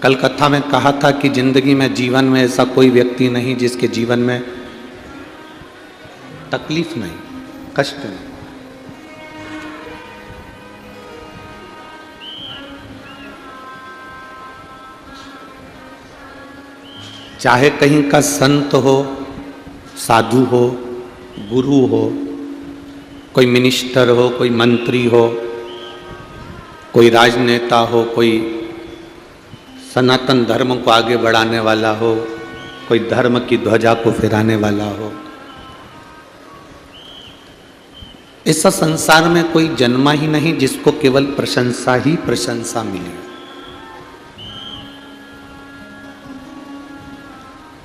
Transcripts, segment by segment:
कल कथा में कहा था कि जिंदगी में जीवन में ऐसा कोई व्यक्ति नहीं जिसके जीवन में तकलीफ नहीं, कष्ट नहीं। चाहे कहीं का संत हो, साधु हो, गुरु हो, कोई मिनिस्टर हो, कोई मंत्री हो, कोई राजनेता हो, कोई सनातन धर्म को आगे बढ़ाने वाला हो, कोई धर्म की ध्वजा को फहराने वाला हो, ऐसा संसार में कोई जन्मा ही नहीं जिसको केवल प्रशंसा ही प्रशंसा मिली।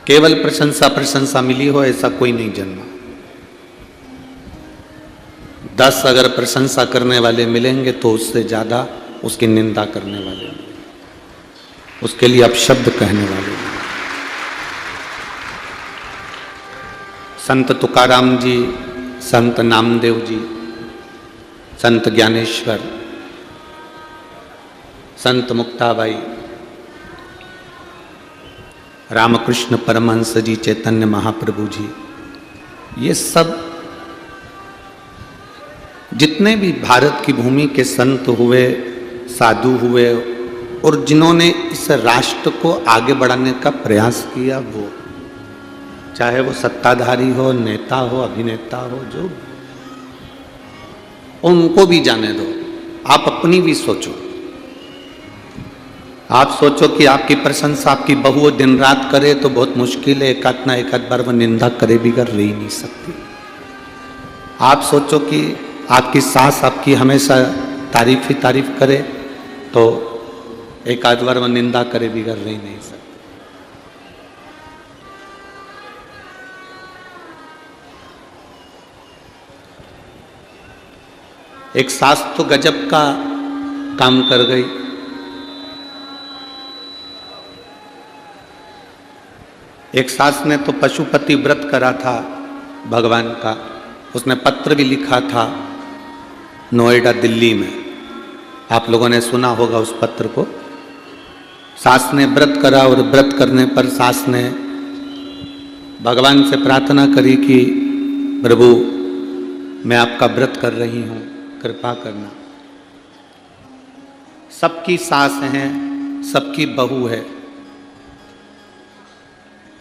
केवल प्रशंसा प्रशंसा मिली हो ऐसा कोई नहीं जन्मा। 10 अगर प्रशंसा करने वाले मिलेंगे तो उससे ज्यादा उसकी निंदा करने वाले, उसके लिए अपशब्द कहने वाले। संत तुकाराम जी, संत नामदेव जी, संत ज्ञानेश्वर, संत मुक्ताबाई, रामकृष्ण परमहंस जी, चैतन्य महाप्रभु जी, ये सब जितने भी भारत की भूमि के संत हुए, साधु हुए और जिन्होंने इस राष्ट्र को आगे बढ़ाने का प्रयास किया, वो चाहे वो सत्ताधारी हो, नेता हो, अभिनेता हो, जो उनको भी जाने दो। आप अपनी भी सोचो। आप सोचो कि आपकी प्रशंसा आपकी बहू दिन रात करे तो बहुत मुश्किल है, एक आध बार वो निंदा करे भी कर रही नहीं सकती। आप सोचो कि आपकी सास आपकी हमेशा तारीफ ही तारीफ करे तो एक आध बार वो निंदा करे भी कर रही नहीं सकती। एक सास तो गजब का काम कर गई। एक सास ने तो पशुपति व्रत करा था भगवान का, उसने पत्र भी लिखा था नोएडा दिल्ली में, आप लोगों ने सुना होगा उस पत्र को। सास ने व्रत करा और व्रत करने पर सास ने भगवान से प्रार्थना करी कि प्रभु मैं आपका व्रत कर रही हूँ, कृपा करना। सबकी सास हैं, सबकी बहू है,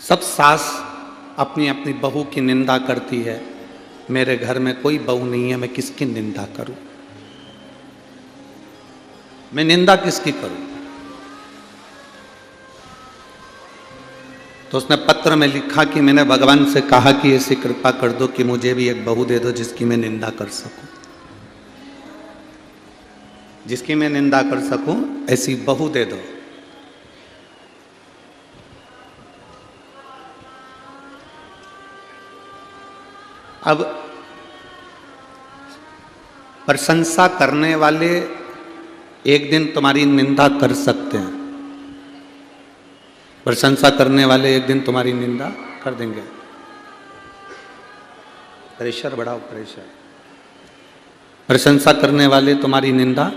सब सास अपनी अपनी बहू की निंदा करती है। मेरे घर में कोई बहू नहीं है, मैं किसकी निंदा करूं? मैं निंदा किसकी करूं? तो उसने पत्र में लिखा कि मैंने भगवान से कहा कि ऐसी कृपा कर दो कि मुझे भी एक बहू दे दो जिसकी मैं निंदा कर सकूं, जिसकी मैं निंदा कर सकूं, ऐसी बहू दे दो। अब प्रशंसा करने वाले एक दिन तुम्हारी निंदा कर सकते हैं, प्रशंसा करने वाले एक दिन तुम्हारी निंदा कर देंगे। प्रेशर बढ़ाओ, प्रेशर। प्रशंसा करने वाले तुम्हारी निंदा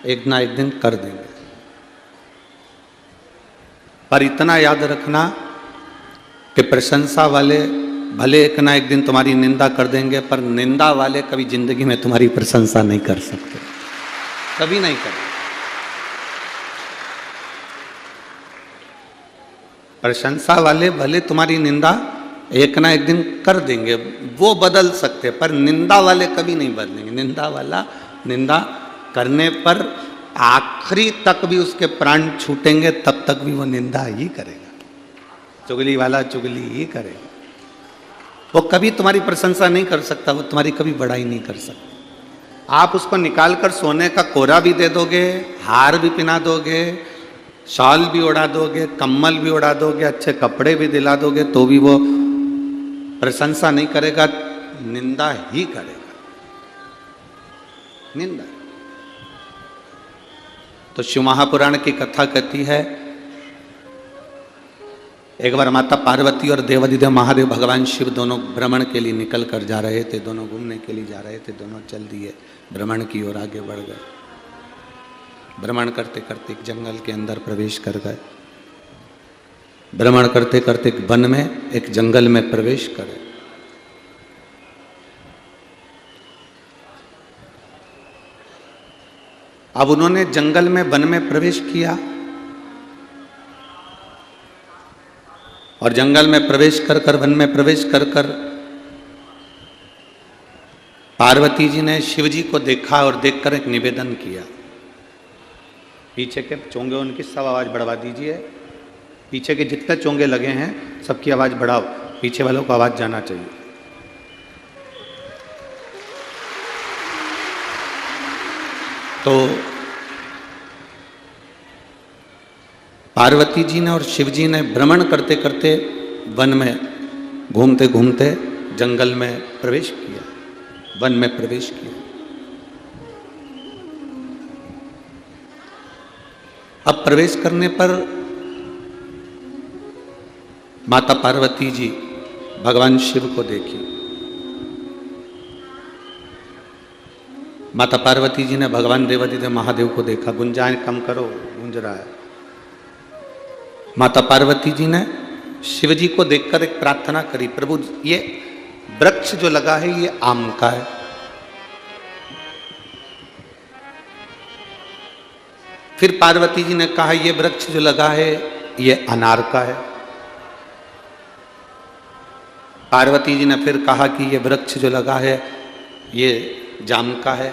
एक ना एक दिन कर देंगे। पर इतना याद रखना कि प्रशंसा वाले भले एक ना एक दिन तुम्हारी निंदा कर देंगे, पर निंदा वाले कभी जिंदगी में तुम्हारी प्रशंसा नहीं कर सकते, कभी नहीं करेंगे। प्रशंसा वाले भले तुम्हारी निंदा एक ना एक दिन कर देंगे, वो बदल सकते, पर निंदा वाले कभी नहीं बदलेंगे। निंदा वाला निंदा करने पर आखिरी तक भी उसके प्राण छूटेंगे, तब तक भी वो निंदा ही करेगा। चुगली वाला चुगली ही करेगा, वो कभी तुम्हारी प्रशंसा नहीं कर सकता, वो तुम्हारी कभी बड़ाई नहीं कर सकता। आप उसको निकाल कर सोने का कोरा भी दे दोगे, हार भी पहना दोगे, शॉल भी उड़ा दोगे, कम्बल भी उड़ा दोगे, अच्छे कपड़े भी दिला दोगे, तो भी वो प्रशंसा नहीं करेगा, निंदा ही करेगा, निंदा। तो शिव महापुराण की कथा कहती है, एक बार माता पार्वती और देवाधिदेव महादेव भगवान शिव दोनों भ्रमण के लिए निकल कर जा रहे थे, दोनों घूमने के लिए जा रहे थे, दोनों चल दिए, भ्रमण की ओर आगे बढ़ गए। भ्रमण करते करते एक जंगल के अंदर प्रवेश कर गए। भ्रमण करते करते एक वन में, एक जंगल में प्रवेश करे। अब उन्होंने जंगल में, वन में प्रवेश किया और जंगल में प्रवेश कर कर, वन में प्रवेश कर कर पार्वती जी ने शिव जी को देखा और देखकर एक निवेदन किया। पीछे के चोंगे उनकी सब आवाज बढ़वा दीजिए। पीछे के जितने चोंगे लगे हैं सबकी आवाज बढ़ाओ, पीछे वालों को आवाज जाना चाहिए। तो पार्वती जी ने और शिव जी ने भ्रमण करते करते वन में घूमते घूमते जंगल में प्रवेश किया, वन में प्रवेश किया। अब प्रवेश करने पर माता पार्वती जी भगवान शिव को देखी। माता पार्वती जी ने भगवान देवादिदेव महादेव को देखा। गुंजाएं कम करो, गूंज रहा है। माता पार्वती जी ने शिव जी को देखकर एक प्रार्थना करी, प्रभु ये वृक्ष जो लगा है ये आम का है। फिर पार्वती जी ने कहा ये वृक्ष जो लगा है ये अनार का है। पार्वती जी ने फिर कहा कि ये वृक्ष जो लगा है ये जाम का है।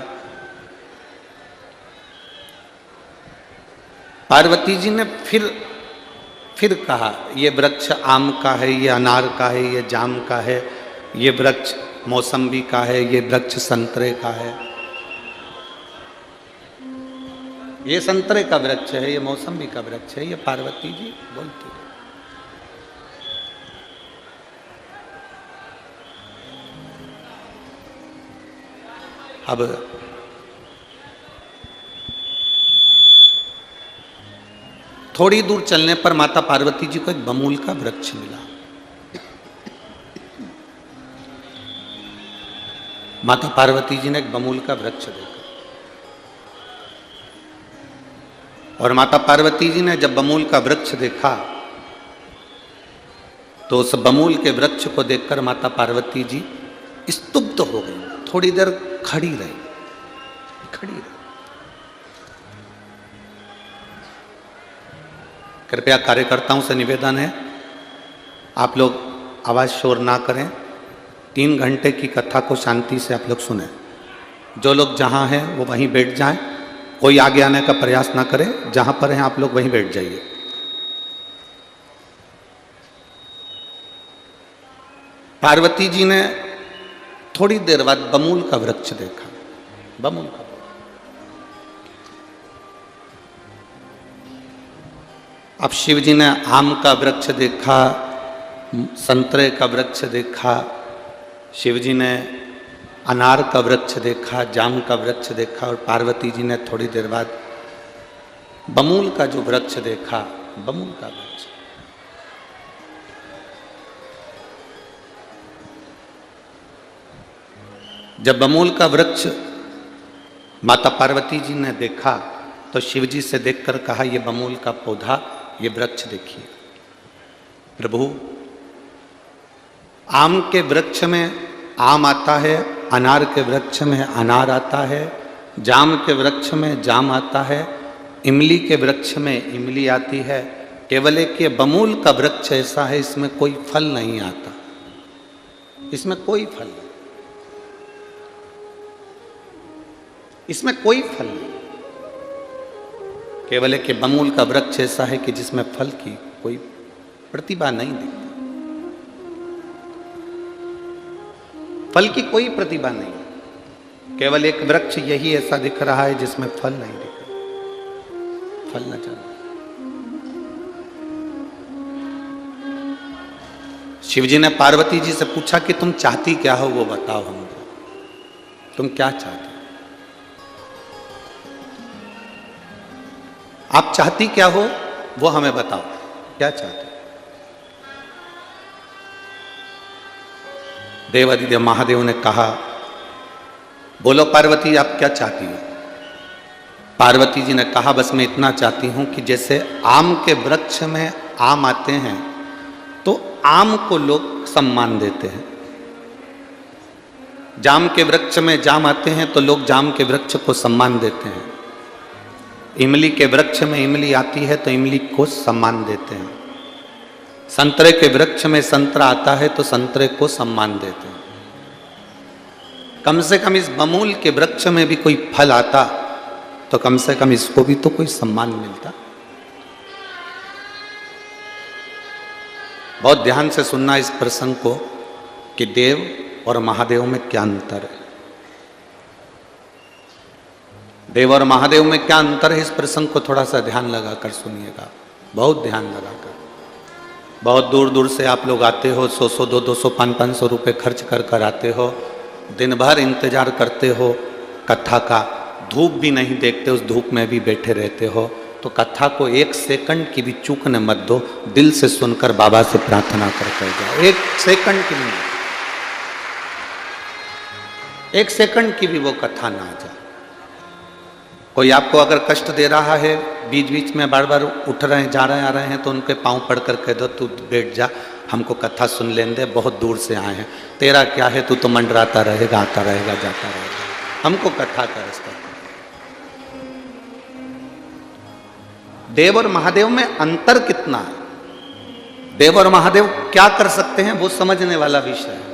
पार्वती जी ने फिर कहा ये वृक्ष आम का है, ये अनार का है, ये जाम का है, ये वृक्ष मौसम्बी का है, ये वृक्ष संतरे का है। ये संतरे का वृक्ष है, ये मौसम्बी का वृक्ष है, ये पार्वती जी बोलती है। अब थोड़ी दूर चलने पर माता पार्वती जी को एक बमूल का वृक्ष मिला। माता पार्वती जी ने एक बमूल का वृक्ष देखा और माता पार्वती जी ने जब बमूल का वृक्ष देखा तो उस बमूल के वृक्ष को देखकर माता पार्वती जी स्तुब्ध हो गई। थोड़ी देर खड़ी रही। कृपया कार्यकर्ताओं से निवेदन है आप लोग आवाज शोर ना करें। 3 घंटे की कथा को शांति से आप लोग सुने। जो लोग जहां हैं वो वहीं बैठ जाएं, कोई आगे आने का प्रयास ना करे। जहां पर हैं आप लोग वहीं बैठ जाइए। पार्वती जी ने थोड़ी देर बाद बमूल का वृक्ष देखा। बमूल का, अब शिव जी ने आम का वृक्ष देखा, संतरे का वृक्ष देखा, शिव जी ने अनार का वृक्ष देखा, जाम का वृक्ष देखा और पार्वती जी ने थोड़ी देर बाद बमूल का जो वृक्ष देखा, बमूल का वृक्ष। जब बमूल का वृक्ष माता पार्वती जी ने देखा तो शिव जी से देखकर कहा ये बमूल का पौधा, ये वृक्ष देखिए। प्रभु आम के वृक्ष में आम आता है, अनार के वृक्ष में अनार आता है, जाम के वृक्ष में जाम आता है, इमली के वृक्ष में इमली आती है। केवल एक ये बमूल का वृक्ष ऐसा है इसमें कोई फल नहीं आता, इसमें कोई फल नहीं, इसमें कोई फल नहीं। केवल एक बमूल का वृक्ष ऐसा है कि जिसमें फल की कोई प्रतिभा नहीं दिखती, फल की कोई प्रतिभा नहीं। केवल एक वृक्ष यही ऐसा दिख रहा है जिसमें फल नहीं दिख रहा, फल न जाना। शिव जी ने पार्वती जी से पूछा कि तुम चाहती क्या हो वो बताओ हमको, तुम क्या चाहती, आप चाहती क्या हो वो हमें बताओ, क्या चाहते। देवादिदेव महादेव ने कहा बोलो पार्वती आप क्या चाहती हो। पार्वती जी ने कहा बस मैं इतना चाहती हूं कि जैसे आम के वृक्ष में आम आते हैं तो आम को लोग सम्मान देते हैं, जाम के वृक्ष में जाम आते हैं तो लोग जाम के वृक्ष को सम्मान देते हैं, इमली के वृक्ष में इमली आती है तो इमली को सम्मान देते हैं, संतरे के वृक्ष में संतरा आता है तो संतरे को सम्मान देते हैं। कम से कम इस बमूल के वृक्ष में भी कोई फल आता तो कम से कम इसको भी तो कोई सम्मान मिलता। बहुत ध्यान से सुनना इस प्रसंग को कि देव और महादेव में क्या अंतर है। देव और महादेव में क्या अंतर है, इस प्रसंग को थोड़ा सा ध्यान लगाकर सुनिएगा, बहुत ध्यान लगाकर। बहुत दूर दूर से आप लोग आते हो, 100 200 500 रुपये खर्च कर कर आते हो, दिन भर इंतजार करते हो कथा का, धूप भी नहीं देखते, उस धूप में भी बैठे रहते हो, तो कथा को 1 सेकंड की भी चूकने मत दो, दिल से सुनकर बाबा से प्रार्थना करके जाओ। 1 सेकंड की नहीं, 1 सेकंड की भी वो कथा ना आ जाए। कोई आपको अगर कष्ट दे रहा है, बीच बीच में बार बार उठ रहे हैं, जा रहे हैं, आ रहे हैं, तो उनके पांव पड़ कर कह दो तू बैठ जा, हमको कथा सुन लेने दे, बहुत दूर से आए हैं, तेरा क्या है, तू तो मंडराता रहेगा, आता रहेगा, जाता रहेगा, हमको कथा का रास्ता। देव और महादेव में अंतर कितना है, देव और महादेव क्या कर सकते हैं, वो समझने वाला विषय है।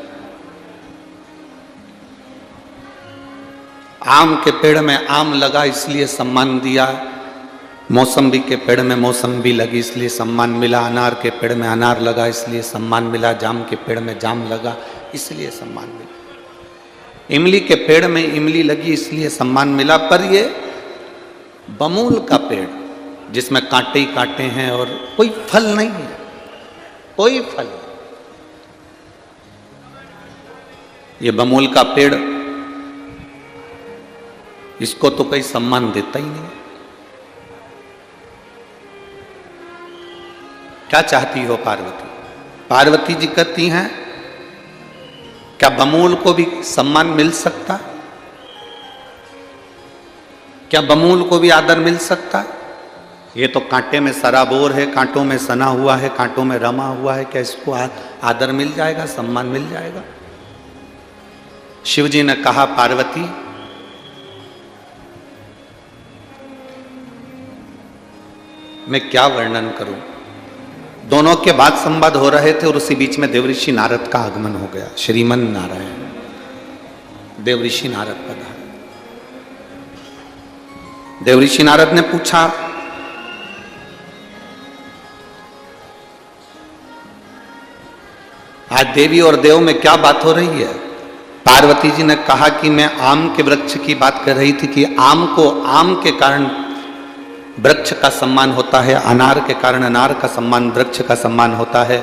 आम के पेड़ में आम लगा इसलिए सम्मान दिया, मौसम्बी के पेड़ में मौसम्बी लगी इसलिए सम्मान मिला, अनार के पेड़ में अनार लगा इसलिए सम्मान मिला, जाम के पेड़ में जाम लगा इसलिए सम्मान मिला, इमली के पेड़ में इमली लगी इसलिए सम्मान मिला। पर ये बमूल का पेड़ जिसमें कांटे ही कांटे हैं और कोई फल नहीं है, कोई फल नहीं, ये बमूल का पेड़, इसको तो कोई सम्मान देता ही नहीं। क्या चाहती हो पार्वती? पार्वती जी कहती हैं क्या बमूल को भी सम्मान मिल सकता? क्या बमूल को भी आदर मिल सकता? ये तो कांटे में सराबोर है, कांटों में सना हुआ है, कांटों में रमा हुआ है, क्या इसको आदर मिल जाएगा, सम्मान मिल जाएगा? शिव जी ने कहा पार्वती मैं क्या वर्णन करूं, दोनों के बाद संवाद हो रहे थे और उसी बीच में देवऋषि नारद का आगमन हो गया। श्रीमन नारायण, देवऋषि नारद पधारे। देवऋषि नारद ने पूछा आज देवी और देव में क्या बात हो रही है? पार्वती जी ने कहा कि मैं आम के वृक्ष की बात कर रही थी कि आम को आम के कारण वृक्ष का सम्मान होता है, अनार के कारण अनार का सम्मान, वृक्ष का सम्मान होता है,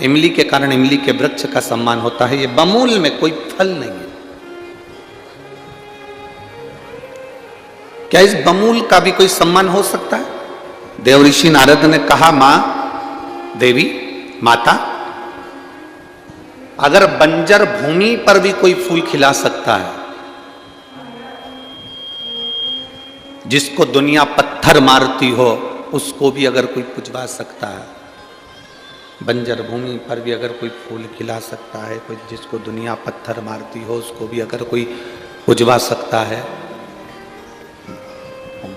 इमली के कारण इमली के वृक्ष का सम्मान होता है, ये बमूल में कोई फल नहीं है। क्या इस बमूल का भी कोई सम्मान हो सकता है? देवऋषि नारद ने कहा मां देवी माता, अगर बंजर भूमि पर भी कोई फूल खिला सकता है, जिसको दुनिया पत्थर मारती हो उसको भी अगर कोई पुजवा सकता है, बंजर भूमि पर भी अगर कोई फूल खिला सकता है, कोई जिसको दुनिया पत्थर मारती हो उसको भी अगर कोई पुजवा सकता है,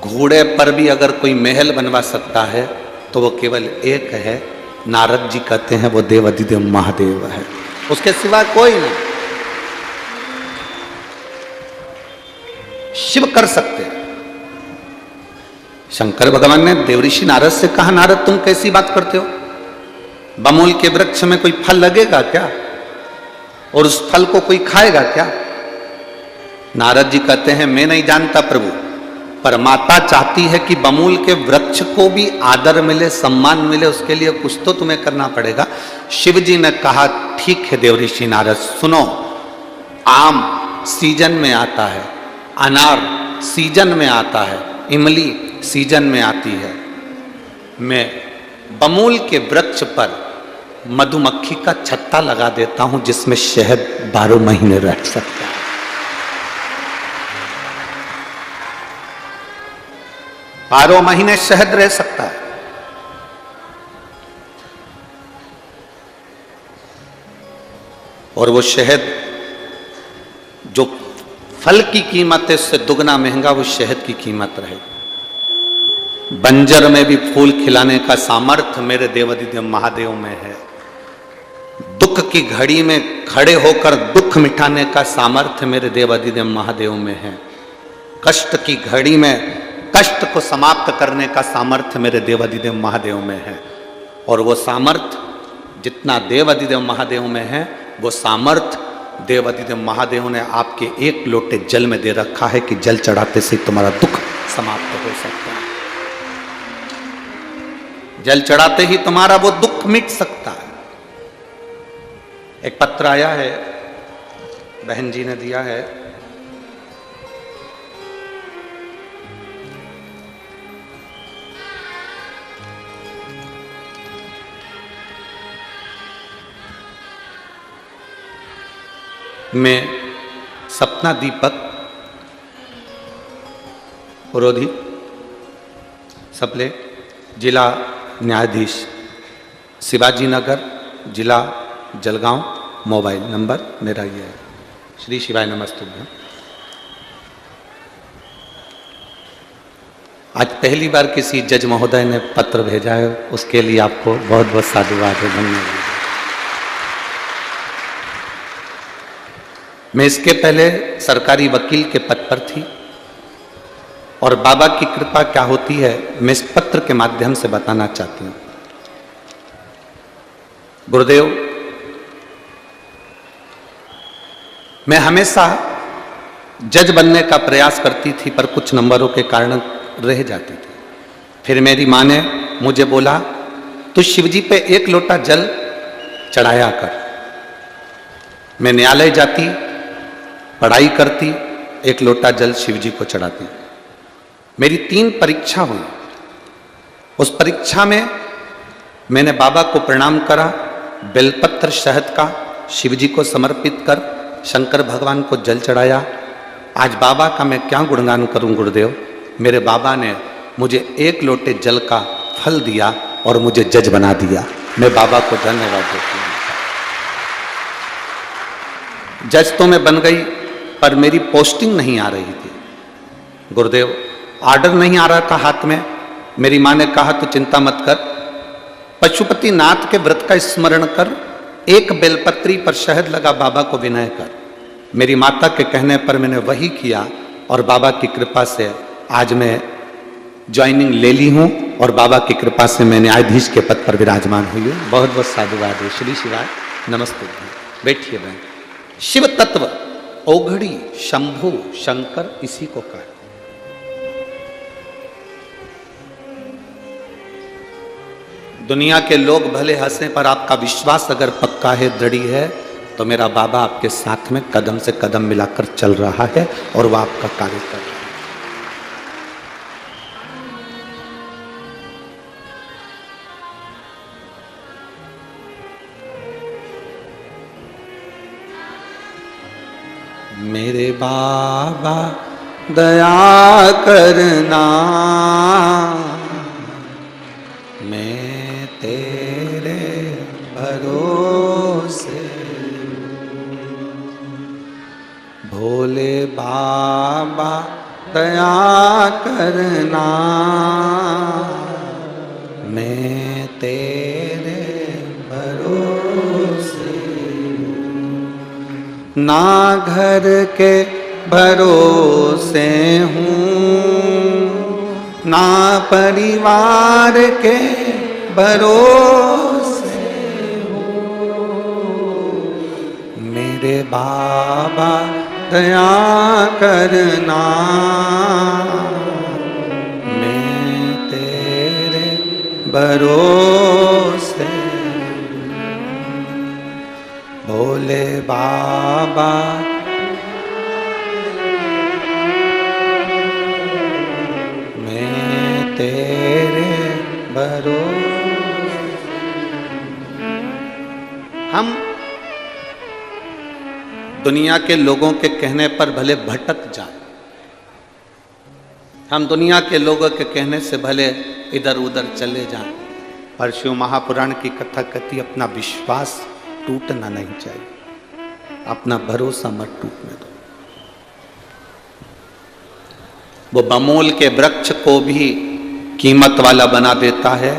घोड़े पर भी अगर कोई महल बनवा सकता है, तो वो केवल एक है, नारद जी कहते हैं वो देव अधिदेव महादेव है, उसके सिवा कोई नहीं। शिव कर सकते हैं। शंकर भगवान ने देवऋषि नारद से कहा नारद तुम कैसी बात करते हो, बमूल के वृक्ष में कोई फल लगेगा क्या और उस फल को कोई खाएगा क्या? नारद जी कहते हैं मैं नहीं जानता प्रभु, पर माता चाहती है कि बमूल के वृक्ष को भी आदर मिले, सम्मान मिले, उसके लिए कुछ तो तुम्हें करना पड़ेगा। शिव जी ने कहा ठीक है देवऋषि नारद, सुनो, आम सीजन में आता है, अनार सीजन में आता है, इमली सीजन में आती है, मैं बमूल के वृक्ष पर मधुमक्खी का छत्ता लगा देता हूं जिसमें शहद 12 महीने रह सकता है। 12 महीने शहद रह सकता है। और वो शहद जो फल की कीमत है उससे दुगना महंगा वो शहद की कीमत रहे। बंजर में भी फूल खिलाने का सामर्थ्य मेरे देवाधिदेव महादेव में है। दुख की घड़ी में खड़े होकर दुख मिटाने का सामर्थ्य मेरे देवाधिदेव महादेव में है। कष्ट की घड़ी में कष्ट को समाप्त करने का सामर्थ्य मेरे देवाधिदेव महादेव में है। और वो सामर्थ्य जितना देवाधिदेव महादेव में है वो सामर्थ्य देवाधिदेव महादेव ने आपके एक लोटे जल में दे रखा है कि जल चढ़ाते से तुम्हारा दुख समाप्त हो सकता है। जल चढ़ाते ही तुम्हारा वो दुख मिट सकता है। एक पत्र आया है, बहन जी ने दिया है। मैं सपना दीपक पुरोधी सपले जिला न्यायाधीश शिवाजी नगर जिला जलगांव, मोबाइल नंबर मेरा ये है। श्री शिवाय नमस्तुभ्यम। आज पहली बार किसी जज महोदय ने पत्र भेजा है, उसके लिए आपको बहुत बहुत साधुवाद है, धन्यवाद। मैं इसके पहले सरकारी वकील के पद पर थी और बाबा की कृपा क्या होती है मैं इस पत्र के माध्यम से बताना चाहती हूं। गुरुदेव, मैं हमेशा जज बनने का प्रयास करती थी पर कुछ नंबरों के कारण रह जाती थी। फिर मेरी माँ ने मुझे बोला तू शिवजी पे एक लोटा जल चढ़ाया कर। मैं न्यायालय जाती, पढ़ाई करती, एक लोटा जल शिवजी को चढ़ाती। मेरी 3 परीक्षा हुई। उस परीक्षा में मैंने बाबा को प्रणाम करा, बेलपत्र शहद का शिवजी को समर्पित कर शंकर भगवान को जल चढ़ाया। आज बाबा का मैं क्या गुणगान करूं गुरुदेव। मेरे बाबा ने मुझे एक लोटे जल का फल दिया और मुझे जज बना दिया। मैं बाबा को धन्यवाद देती हूँ। जज तो मैं बन गई पर मेरी पोस्टिंग नहीं आ रही थी गुरुदेव। ऑर्डर नहीं आ रहा था हाथ में। मेरी माँ ने कहा तू चिंता मत कर, पशुपति नाथ के व्रत का स्मरण कर, एक बेलपत्री पर शहद लगा बाबा को विनय कर। मेरी माता के कहने पर मैंने वही किया और बाबा की कृपा से आज मैं ज्वाइनिंग ले ली हूँ और बाबा की कृपा से मैं न्यायाधीश के पद पर विराजमान हुई हूँ। बहुत बहुत साधुवाद है। श्री शिवाय नमस्ते। बैठिए बहन। शिव तत्व ओघड़ी शंभु शंकर इसी को कहा। दुनिया के लोग भले हंसे पर आपका विश्वास अगर पक्का है, दृढ़ है, तो मेरा बाबा आपके साथ में कदम से कदम मिलाकर चल रहा है और वह आपका कार्य कर रहा है। मेरे बाबा दया करना, मैं तेरे भरोसे। भोले बाबा दया करना, मैं तेरे भरोसे। ना घर के भरोसे हूँ, ना परिवार के भरोसे हूँ। मेरे बाबा दया करना, मैं तेरे भरोसे। भोले बाबा मैं तेरे भरोसे। हम दुनिया के लोगों के कहने पर भले भटक जाए, हम दुनिया के लोगों के कहने से भले इधर उधर चले जाएं, पर शिव महापुराण की कथा कहती अपना विश्वास टूटना नहीं चाहिए, अपना भरोसा मत टूटने दो। वो बमोल के वृक्ष को भी कीमत वाला बना देता है,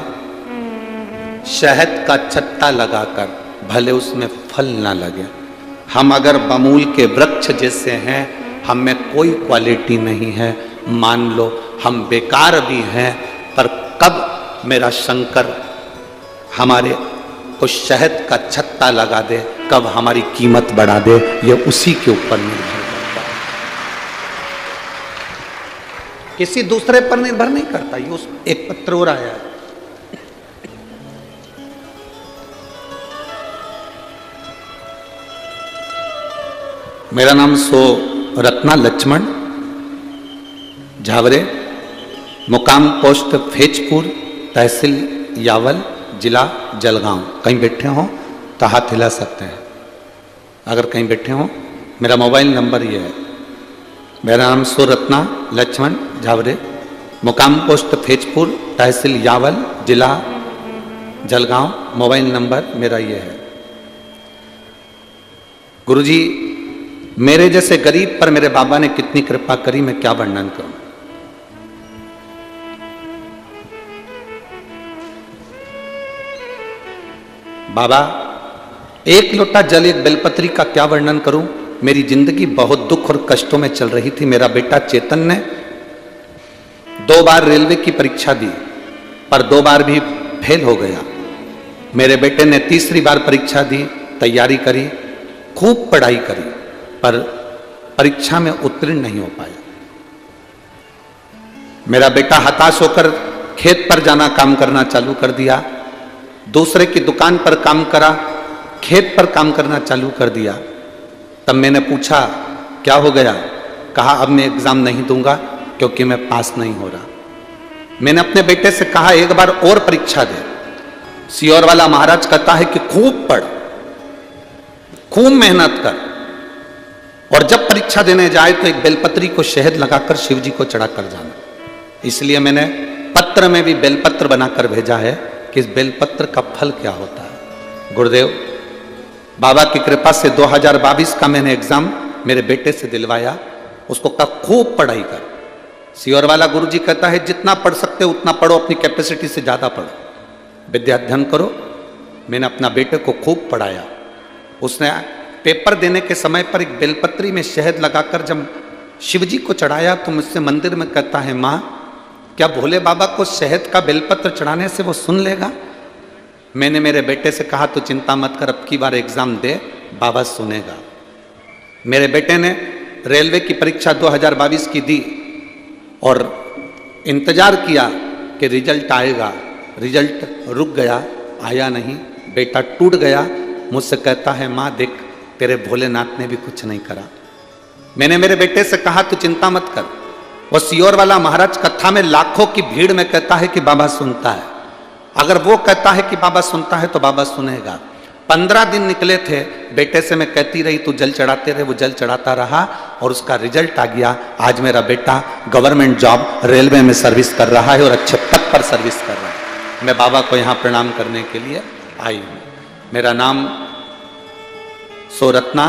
शहद का छत्ता लगाकर, भले उसमें फल ना लगे। हम अगर बमूल के वृक्ष जैसे हैं, हम में कोई क्वालिटी नहीं है, मान लो हम बेकार भी हैं, पर कब मेरा शंकर हमारे को शहद का छत्ता लगा दे, कब हमारी कीमत बढ़ा दे, ये उसी के ऊपर निर्भर करता है, किसी दूसरे पर निर्भर नहीं करता। ये उस एक पत्र हो रहा है। मेरा नाम सो रत्ना लक्ष्मण झावरे, मुकाम पोस्ट फेजपुर, तहसील यावल, जिला जलगांव। कहीं बैठे हो तो हाथ हिला सकते हैं, अगर कहीं बैठे हो। मेरा मोबाइल नंबर ये है। मेरा नाम सो रत्ना लक्ष्मण झावरे, मुकाम पोस्ट फेजपुर, तहसील यावल, जिला जलगांव। मोबाइल नंबर मेरा ये है। गुरुजी, मेरे जैसे गरीब पर मेरे बाबा ने कितनी कृपा करी, मैं क्या वर्णन करूं। बाबा, एक लोटा जल एक बेलपत्री का क्या वर्णन करूं। मेरी जिंदगी बहुत दुख और कष्टों में चल रही थी। मेरा बेटा चेतन ने 2 बार रेलवे की परीक्षा दी, पर 2 बार भी फेल हो गया। मेरे बेटे ने तीसरी बार परीक्षा दी, तैयारी करी, खूब पढ़ाई करी, पर परीक्षा में उत्तीर्ण नहीं हो पाया। मेरा बेटा हताश होकर खेत पर जाना काम करना चालू कर दिया, दूसरे की दुकान पर काम करा, खेत पर काम करना चालू कर दिया। तब मैंने पूछा क्या हो गया, कहा अब मैं एग्जाम नहीं दूंगा क्योंकि मैं पास नहीं हो रहा। मैंने अपने बेटे से कहा एक बार और परीक्षा दे। सियोर वाला महाराज कहता है कि खूब पढ़, खूब मेहनत कर, और जब परीक्षा देने जाए तो एक बेलपत्री को शहद लगाकर शिव जी को चढ़ाकर जाना। इसलिए मैंने पत्र में भी बेलपत्र बनाकर भेजा है कि इस बेलपत्र का फल क्या होता है। गुरुदेव, बाबा की कृपा से 2022 का मैंने एग्जाम मेरे बेटे से दिलवाया। उसको कहा खूब पढ़ाई कर। सियोर वाला गुरु जी कहता है जितना पढ़ सकते हो उतना पढ़ो, अपनी कैपेसिटी से ज्यादा पढ़ो, विद्या अध्ययन करो। मैंने अपना बेटे को खूब पढ़ाया। उसने पेपर देने के समय पर एक बेलपत्री में शहद लगाकर जब शिवजी को चढ़ाया तो मुझसे मंदिर में कहता है, माँ क्या भोले बाबा को शहद का बेलपत्र चढ़ाने से वो सुन लेगा। मैंने मेरे बेटे से कहा तो चिंता मत कर, अब की बार एग्जाम दे, बाबा सुनेगा। मेरे बेटे ने रेलवे की परीक्षा 2022 की दी और इंतजार किया कि रिजल्ट आएगा। रिजल्ट रुक गया, आया नहीं। बेटा टूट गया। मुझसे कहता है माँ देख तेरे भोलेनाथ ने भी कुछ नहीं करा। मैंने मेरे बेटे से कहा तू चिंता मत कर। वो सियोर वाला महाराज कथा में लाखों की भीड़ में कहता है कि बाबा सुनता है। अगर वो कहता है कि बाबा सुनता है तो बाबा सुनेगा। 15 दिन निकले थे। बेटे से मैं कहती रही तू जल चढ़ाते रहे, वो जल चढ़ाता रहा और उसका रिजल्ट आ गया। आज मेरा बेटा गवर्नमेंट जॉब रेलवे में सर्विस कर रहा है और अच्छे पद पर सर्विस कर रहा है। मैं बाबा को यहाँ प्रणाम करने के लिए आई हूँ। मेरा नाम सोरत्ना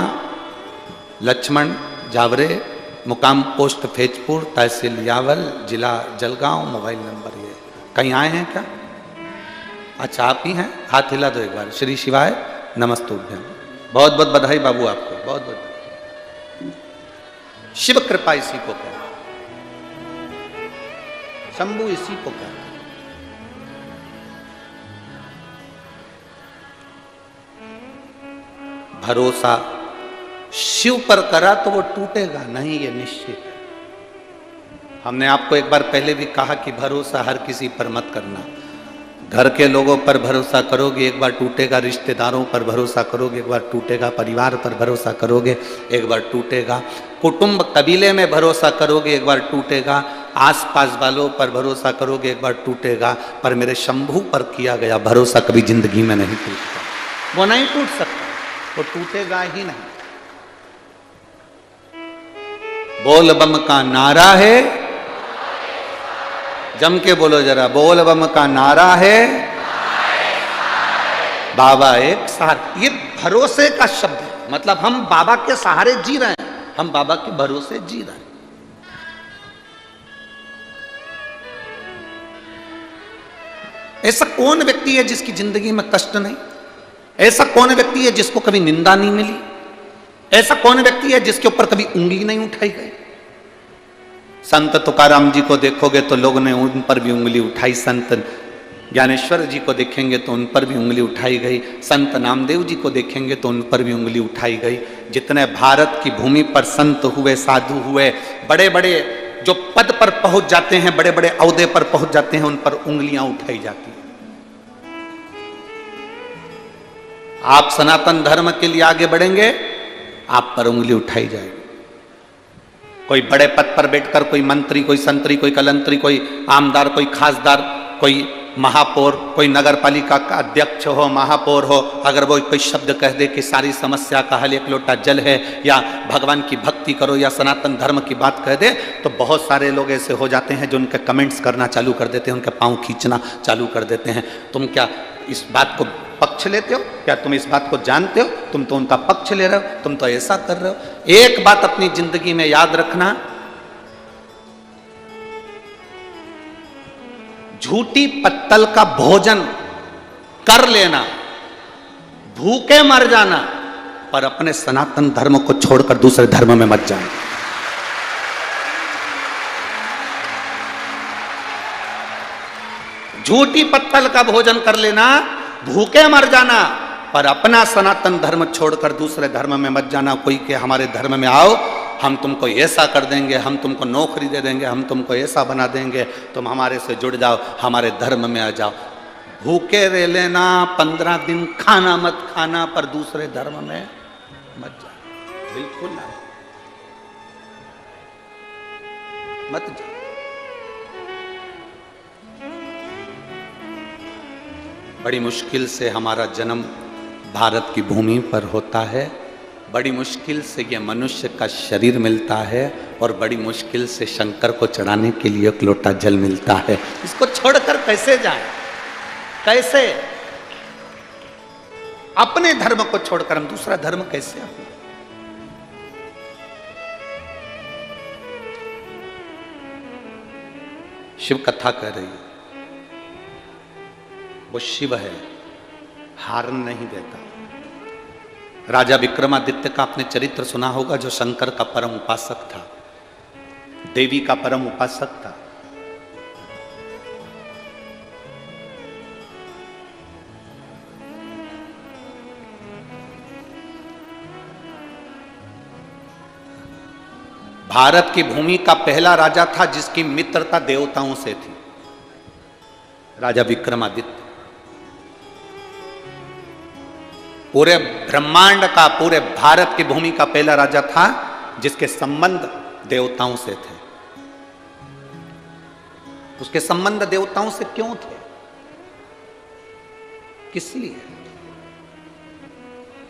लक्ष्मण झावरे, मुकाम पोस्ट फेजपुर, तहसील यावल, जिला जलगांव। मोबाइल नंबर ये। कहीं आए हैं क्या? अच्छा आप ही हैं, हाथ हिला दो एक बार। श्री शिवाय नमस्तुभ्यम। बहुत बहुत बधाई बाबू आपको, बहुत बहुत बधाई। शिव कृपा इसी को कहते हैं, शंभु इसी को कहते हैं। भरोसा शिव पर करा तो वो टूटेगा नहीं, ये निश्चित है। हमने आपको एक बार पहले भी कहा कि भरोसा हर किसी पर मत करना। घर के लोगों पर भरोसा करोगे एक बार टूटेगा, रिश्तेदारों पर भरोसा करोगे एक बार टूटेगा, परिवार पर भरोसा करोगे एक बार टूटेगा, कुटुंब कबीले में भरोसा करोगे एक बार टूटेगा, आसपास वालों पर भरोसा करोगे एक बार टूटेगा, पर मेरे शंभू पर किया गया भरोसा कभी जिंदगी में नहीं टूटता। वो नहीं टूट सकता, वो टूटेगा ही नहीं। बोल बम का नारा है, जम के बोलो जरा, बोल बम का नारा है, बाबा एक सहारा। ये भरोसे का शब्द है, मतलब हम बाबा के सहारे जी रहे हैं, हम बाबा के भरोसे जी रहे हैं। ऐसा कौन व्यक्ति है जिसकी जिंदगी में कष्ट नहीं? ऐसा कौन व्यक्ति है जिसको कभी निंदा नहीं मिली? ऐसा कौन व्यक्ति है जिसके ऊपर कभी उंगली नहीं उठाई गई? संत तुकाराम जी को देखोगे तो लोगों ने उन पर भी उंगली उठाई, संत ज्ञानेश्वर जी को देखेंगे तो उन पर भी उंगली उठाई गई, संत नामदेव जी को देखेंगे तो उन पर भी उंगली उठाई गई। जितने भारत की भूमि पर संत हुए, साधु हुए, बड़े बड़े जो पद पर पहुंच जाते हैं, बड़े बड़े औहदे पर पहुंच जाते हैं, उन पर उंगलियां उठाई जाती हैं। आप सनातन धर्म के लिए आगे बढ़ेंगे, आप पर उंगली उठाई जाएगी। कोई बड़े पद पर बैठकर कोई मंत्री, कोई संतरी, कोई कलंतरी, कोई आमदार, कोई खासदार, कोई महापौर, कोई नगर पालिका का अध्यक्ष हो, महापौर हो, अगर वो कोई शब्द कह दे कि सारी समस्या का हल एक लोटा जल है, या भगवान की भक्ति करो, या सनातन धर्म की बात कह दे, तो बहुत सारे लोग ऐसे हो जाते हैं जो उनके कमेंट्स करना चालू कर देते हैं, उनके पाँव खींचना चालू कर देते हैं। तुम क्या इस बात को पक्ष लेते हो? क्या तुम इस बात को जानते हो? तुम तो उनका पक्ष ले रहे हो, तुम तो ऐसा कर रहे हो। एक बात अपनी जिंदगी में याद रखना, झूठी पत्तल का भोजन कर लेना, भूखे मर जाना, पर अपने सनातन धर्म को छोड़कर दूसरे धर्म में मत जाना। झूठी पत्तल का भोजन कर लेना, भूखे मर जाना, पर अपना सनातन धर्म छोड़कर दूसरे धर्म में मत जाना। कोई के हमारे धर्म में आओ, हम तुमको ऐसा कर देंगे, हम तुमको नौकरी दे देंगे, हम तुमको ऐसा बना देंगे, तुम हमारे से जुड़ जाओ, हमारे धर्म में आ जाओ। भूखे रह लेना, 15 दिन खाना मत खाना, पर दूसरे धर्म में मत जाओ, बिल्कुल ना, मत जाओ। बड़ी मुश्किल से हमारा जन्म भारत की भूमि पर होता है, बड़ी मुश्किल से ये मनुष्य का शरीर मिलता है, और बड़ी मुश्किल से शंकर को चढ़ाने के लिए एक लोटा जल मिलता है। इसको छोड़कर कैसे जाएं? कैसे? अपने धर्म को छोड़कर हम दूसरा धर्म कैसे अपने? शिव कथा कह रही है, वो शिव है, हार नहीं देता। राजा विक्रमादित्य का आपने चरित्र सुना होगा, जो शंकर का परम उपासक था, देवी का परम उपासक था। भारत की भूमि का पहला राजा था जिसकी मित्रता देवताओं से थी, राजा विक्रमादित्य। पूरे ब्रह्मांड का, पूरे भारत की भूमि का पहला राजा था जिसके संबंध देवताओं से थे। उसके संबंध देवताओं से क्यों थे? किस लिए?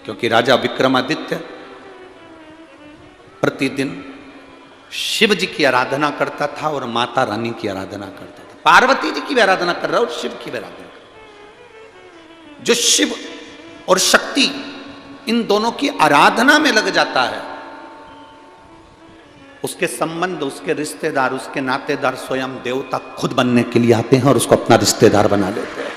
क्योंकि राजा विक्रमादित्य प्रतिदिन शिव जी की आराधना करता था और माता रानी की आराधना करता था। पार्वती जी की भी आराधना कर रहा और शिव की भी आराधना कर। जो शिव और शक्ति, इन दोनों की आराधना में लग जाता है, उसके संबंध, उसके रिश्तेदार, उसके नातेदार स्वयं देवता खुद बनने के लिए आते हैं और उसको अपना रिश्तेदार बना लेते हैं।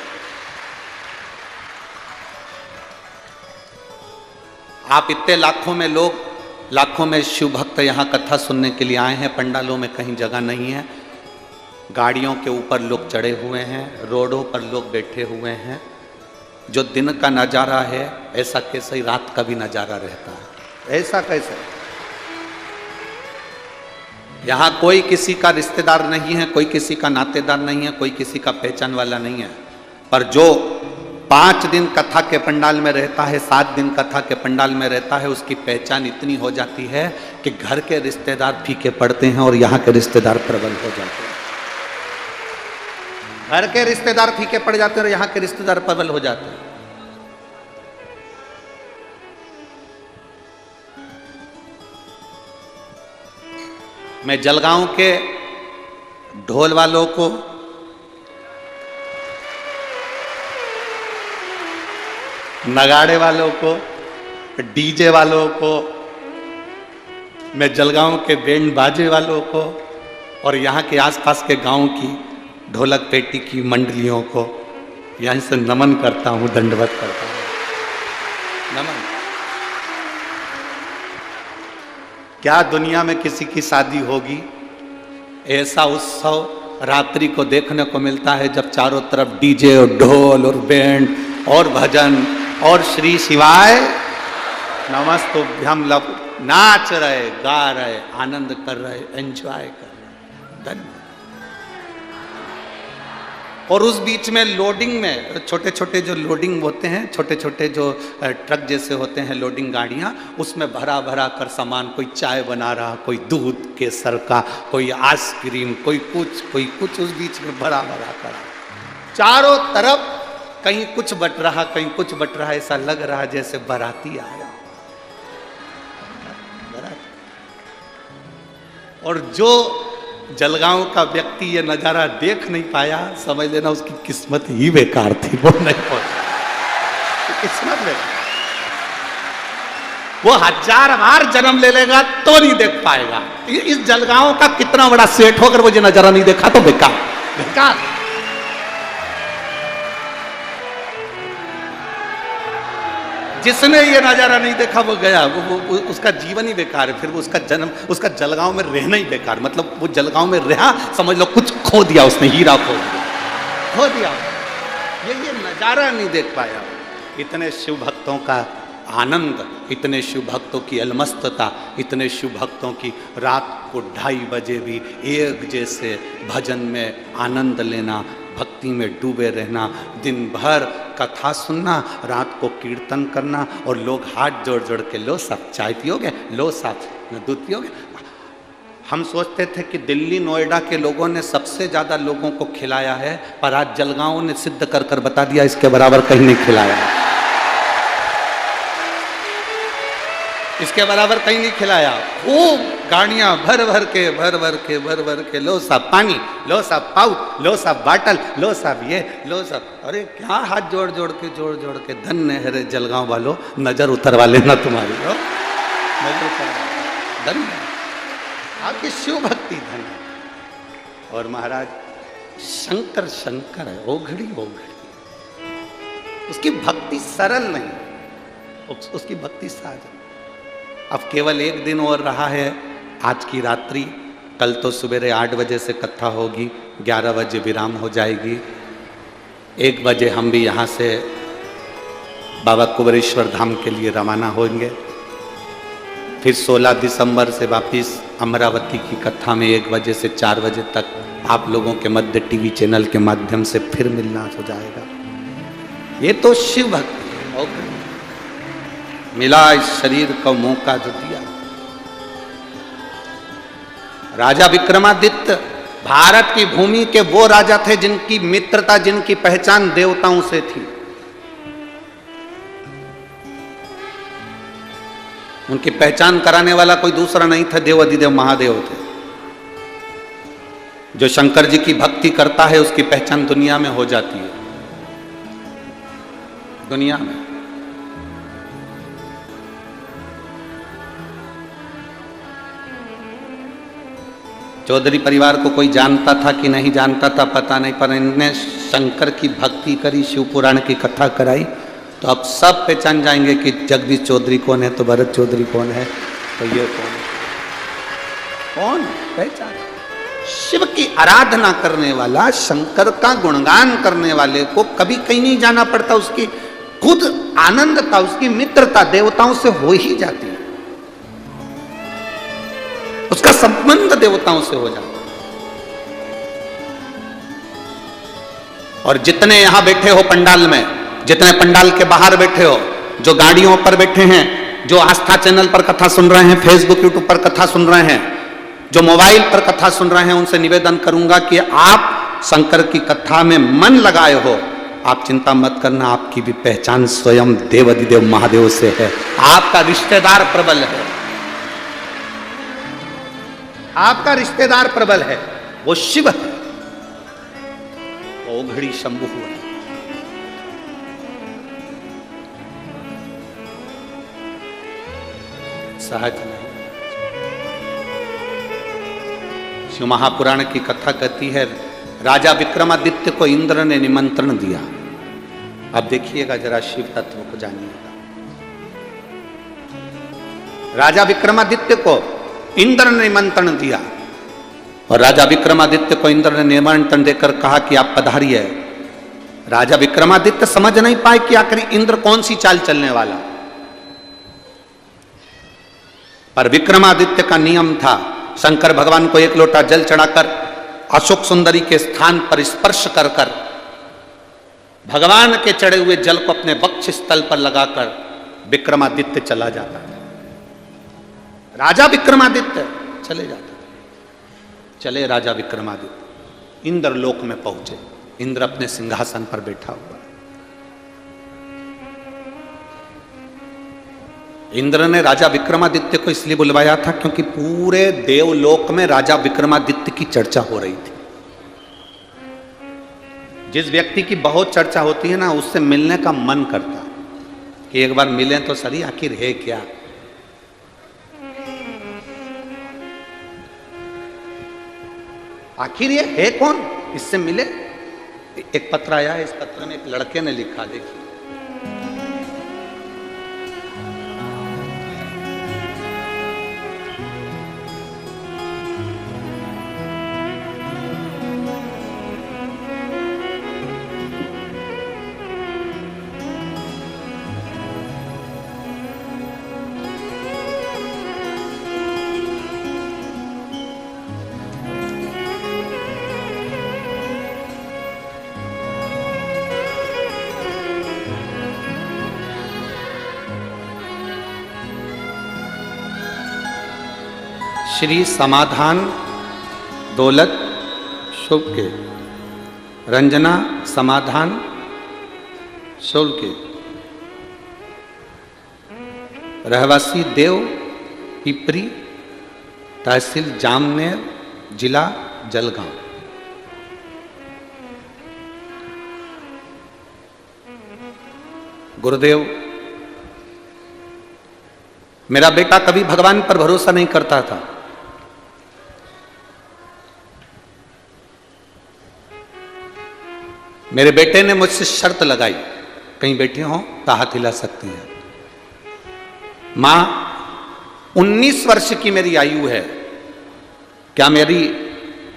आप इतने लाखों में लोग, लाखों में शिव भक्त यहां कथा सुनने के लिए आए हैं, पंडालों में कहीं जगह नहीं है, गाड़ियों के ऊपर लोग चढ़े हुए हैं, रोडों पर लोग बैठे हुए हैं। जो दिन का नजारा है ऐसा कैसे ही रात का भी नजारा रहता है? ऐसा कैसे? यहां कोई किसी का रिश्तेदार नहीं है, कोई किसी का नातेदार नहीं है, कोई किसी का पहचान वाला नहीं है, पर जो 5 दिन कथा के पंडाल में रहता है, 7 दिन कथा के पंडाल में रहता है, उसकी पहचान इतनी हो जाती है कि घर के रिश्तेदार फीके पड़ते हैं और यहाँ के रिश्तेदार प्रबल हो जाते हैं। घर के रिश्तेदार फीके पड़ जाते हैं और यहाँ के रिश्तेदार प्रबल हो जाते हैं। मैं जलगांव के ढोल वालों को, नगाड़े वालों को, डीजे वालों को, मैं जलगांव के बैंड बाजे वालों को और यहाँ के आसपास के गांव की ढोलक पेटी की मंडलियों को यहीं से नमन करता हूँ, दंडवत करता हूँ, नमन। क्या दुनिया में किसी की शादी होगी, ऐसा उत्सव रात्रि को देखने को मिलता है जब चारों तरफ डीजे और ढोल और बैंड और भजन और श्री शिवाय नमस्तुभ्यम लोग नाच रहे, गा रहे, आनंद कर रहे, एंजॉय कर रहे। धन्यवाद। और उस बीच में लोडिंग में छोटे छोटे जो लोडिंग होते हैं, छोटे छोटे जो ट्रक जैसे होते हैं लोडिंग गाड़ियाँ, उसमें भरा भरा कर सामान, कोई चाय बना रहा, कोई दूध केसर का, कोई आइसक्रीम, कोई कुछ उस बीच में भरा भरा करा। चारों तरफ कहीं कुछ बट रहा, कहीं कुछ बट रहा, ऐसा लग रहा जैसे बाराती आया। और जो जलगांव का व्यक्ति ये नजारा देख नहीं पाया, समझ लेना उसकी किस्मत ही बेकार थी, वो नहीं पहुंचा, किस्मत बेकार। वो 1000 बार जन्म ले लेगा तो नहीं देख पाएगा। इस जलगांव का कितना बड़ा सेठ होकर वो ये नजारा नहीं देखा तो बेकार, बेकार। जिसने ये नजारा नहीं देखा वो गया, वो उसका जीवन ही बेकार है। फिर वो उसका जन्म, उसका जलगांव में रहना ही बेकार। मतलब वो जलगांव में रहा, समझ लो कुछ खो दिया उसने, हीरा खो दिया। ये नजारा नहीं देख पाया। इतने शिव भक्तों का आनंद, इतने शिव भक्तों की अलमस्तता, इतने शिव भक्तों की रात को 2:30 बजे भी एक जैसे भजन में आनंद लेना, भक्ति में डूबे रहना, दिन भर कथा सुनना, रात को कीर्तन करना, और लोग हाथ जोड़ जोड़ के, लो साहब चाय पियोगे, लो साहब दूध पियोगे। हम सोचते थे कि दिल्ली नोएडा के लोगों ने सबसे ज़्यादा लोगों को खिलाया है, पर आज जलगांव ने सिद्ध कर कर बता दिया इसके बराबर कहीं नहीं खिलाया है, इसके बराबर कहीं नहीं खिलाया। खूब गाड़ियां भर भर के, लो साहब पानी, लो साहब पाउच, लो साहब बाटल, लो साहब ये, लो साहब। अरे क्या हाथ जोड़ जोड़ के धन्य है रे जलगांव वालों, नजर उतरवा लेना तुम्हारी, नजर उतरवा, धन्य आपकी शिव भक्ति, धन्य। और महाराज शंकर है, ओघड़ी, उसकी भक्ति सरल नहीं, उसकी भक्ति साज। अब केवल एक दिन और रहा है, आज की रात्रि, कल तो सवेरे 8 बजे से कथा होगी, 11 बजे विराम हो जाएगी, 1 बजे हम भी यहाँ से बाबा कुबेरेश्वर धाम के लिए रवाना होंगे। फिर 16 दिसंबर से वापिस अमरावती की कथा में 1 बजे से 4 बजे तक आप लोगों के मध्य टीवी चैनल के माध्यम से फिर मिलना हो जाएगा। ये तो शिव भक्ति है। मिला इस शरीर का मौका जो दिया। राजा विक्रमादित्य भारत की भूमि के वो राजा थे जिनकी मित्रता, जिनकी पहचान देवताओं से थी। उनकी पहचान कराने वाला कोई दूसरा नहीं था, देव अधिदेव महादेव थे। जो शंकर जी की भक्ति करता है उसकी पहचान दुनिया में हो जाती है, दुनिया में। चौधरी परिवार को कोई जानता था कि नहीं जानता था पता नहीं, पर इनने शंकर की भक्ति करी, शिव पुराण की कथा कराई, तो अब सब पहचान जाएंगे कि जगदीश चौधरी कौन है, तो भरत चौधरी कौन है, तो ये कौन पहचान। शिव की आराधना करने वाला, शंकर का गुणगान करने वाले को कभी कहीं नहीं जाना पड़ता, उसकी खुद आनंदता, उसकी मित्रता देवताओं से हो ही जाती है, उसका संबंध देवताओं से हो जाता। और जितने यहां बैठे हो पंडाल में, जितने पंडाल के बाहर बैठे हो, जो गाड़ियों पर बैठे हैं, जो आस्था चैनल पर कथा सुन रहे हैं, फेसबुक यूट्यूब पर कथा सुन रहे हैं, जो मोबाइल पर कथा सुन रहे हैं, उनसे निवेदन करूंगा कि आप शंकर की कथा में मन लगाए हो, आप चिंता मत करना, आपकी भी पहचान स्वयं देव अधिदेव महादेव से है। आपका रिश्तेदार प्रबल है, आपका रिश्तेदार प्रबल है, वो शिव है, ओघड़ी शंभु है। सहज नहीं। शिव महापुराण की कथा कहती है, राजा विक्रमादित्य को इंद्र ने निमंत्रण दिया। अब देखिएगा जरा शिव तत्व को जानिएगा। राजा विक्रमादित्य को इंद्र ने निमंत्रण दिया और राजा विक्रमादित्य को इंद्र ने निमंत्रण देकर कहा कि आप पधारिए। राजा विक्रमादित्य समझ नहीं पाए कि आखिर इंद्र कौन सी चाल चलने वाला, पर विक्रमादित्य का नियम था शंकर भगवान को एक लोटा जल चढ़ाकर अशोक सुंदरी के स्थान पर स्पर्श कर कर भगवान के चढ़े हुए जल को अपने वक्ष स्थल पर लगाकर विक्रमादित्य चला जाता था। राजा विक्रमादित्य चले जाते थे। चले राजा विक्रमादित्य इंद्र लोक में पहुंचे। इंद्र अपने सिंहासन पर बैठा हुआ। इंद्र ने राजा विक्रमादित्य को इसलिए बुलवाया था क्योंकि पूरे देवलोक में राजा विक्रमादित्य की चर्चा हो रही थी। जिस व्यक्ति की बहुत चर्चा होती है ना, उससे मिलने का मन करता कि एक बार मिलें तो सही, आखिर है क्या। आखिर ये है कौन, इससे मिले। एक पत्र आया है, इस पत्र में एक लड़के ने लिखा, देखिए। श्री समाधान दौलत शुभ के, रंजना समाधान शुभ के, रहवासी देव पिपरी, तहसील जामनेर, जिला जलगांव। गुरुदेव, मेरा बेटा कभी भगवान पर भरोसा नहीं करता था। मेरे बेटे ने मुझसे शर्त लगाई, कहीं बैठे हो तो हाथ हिला सकती हैं। मां, 19 वर्ष की मेरी आयु है, क्या मेरी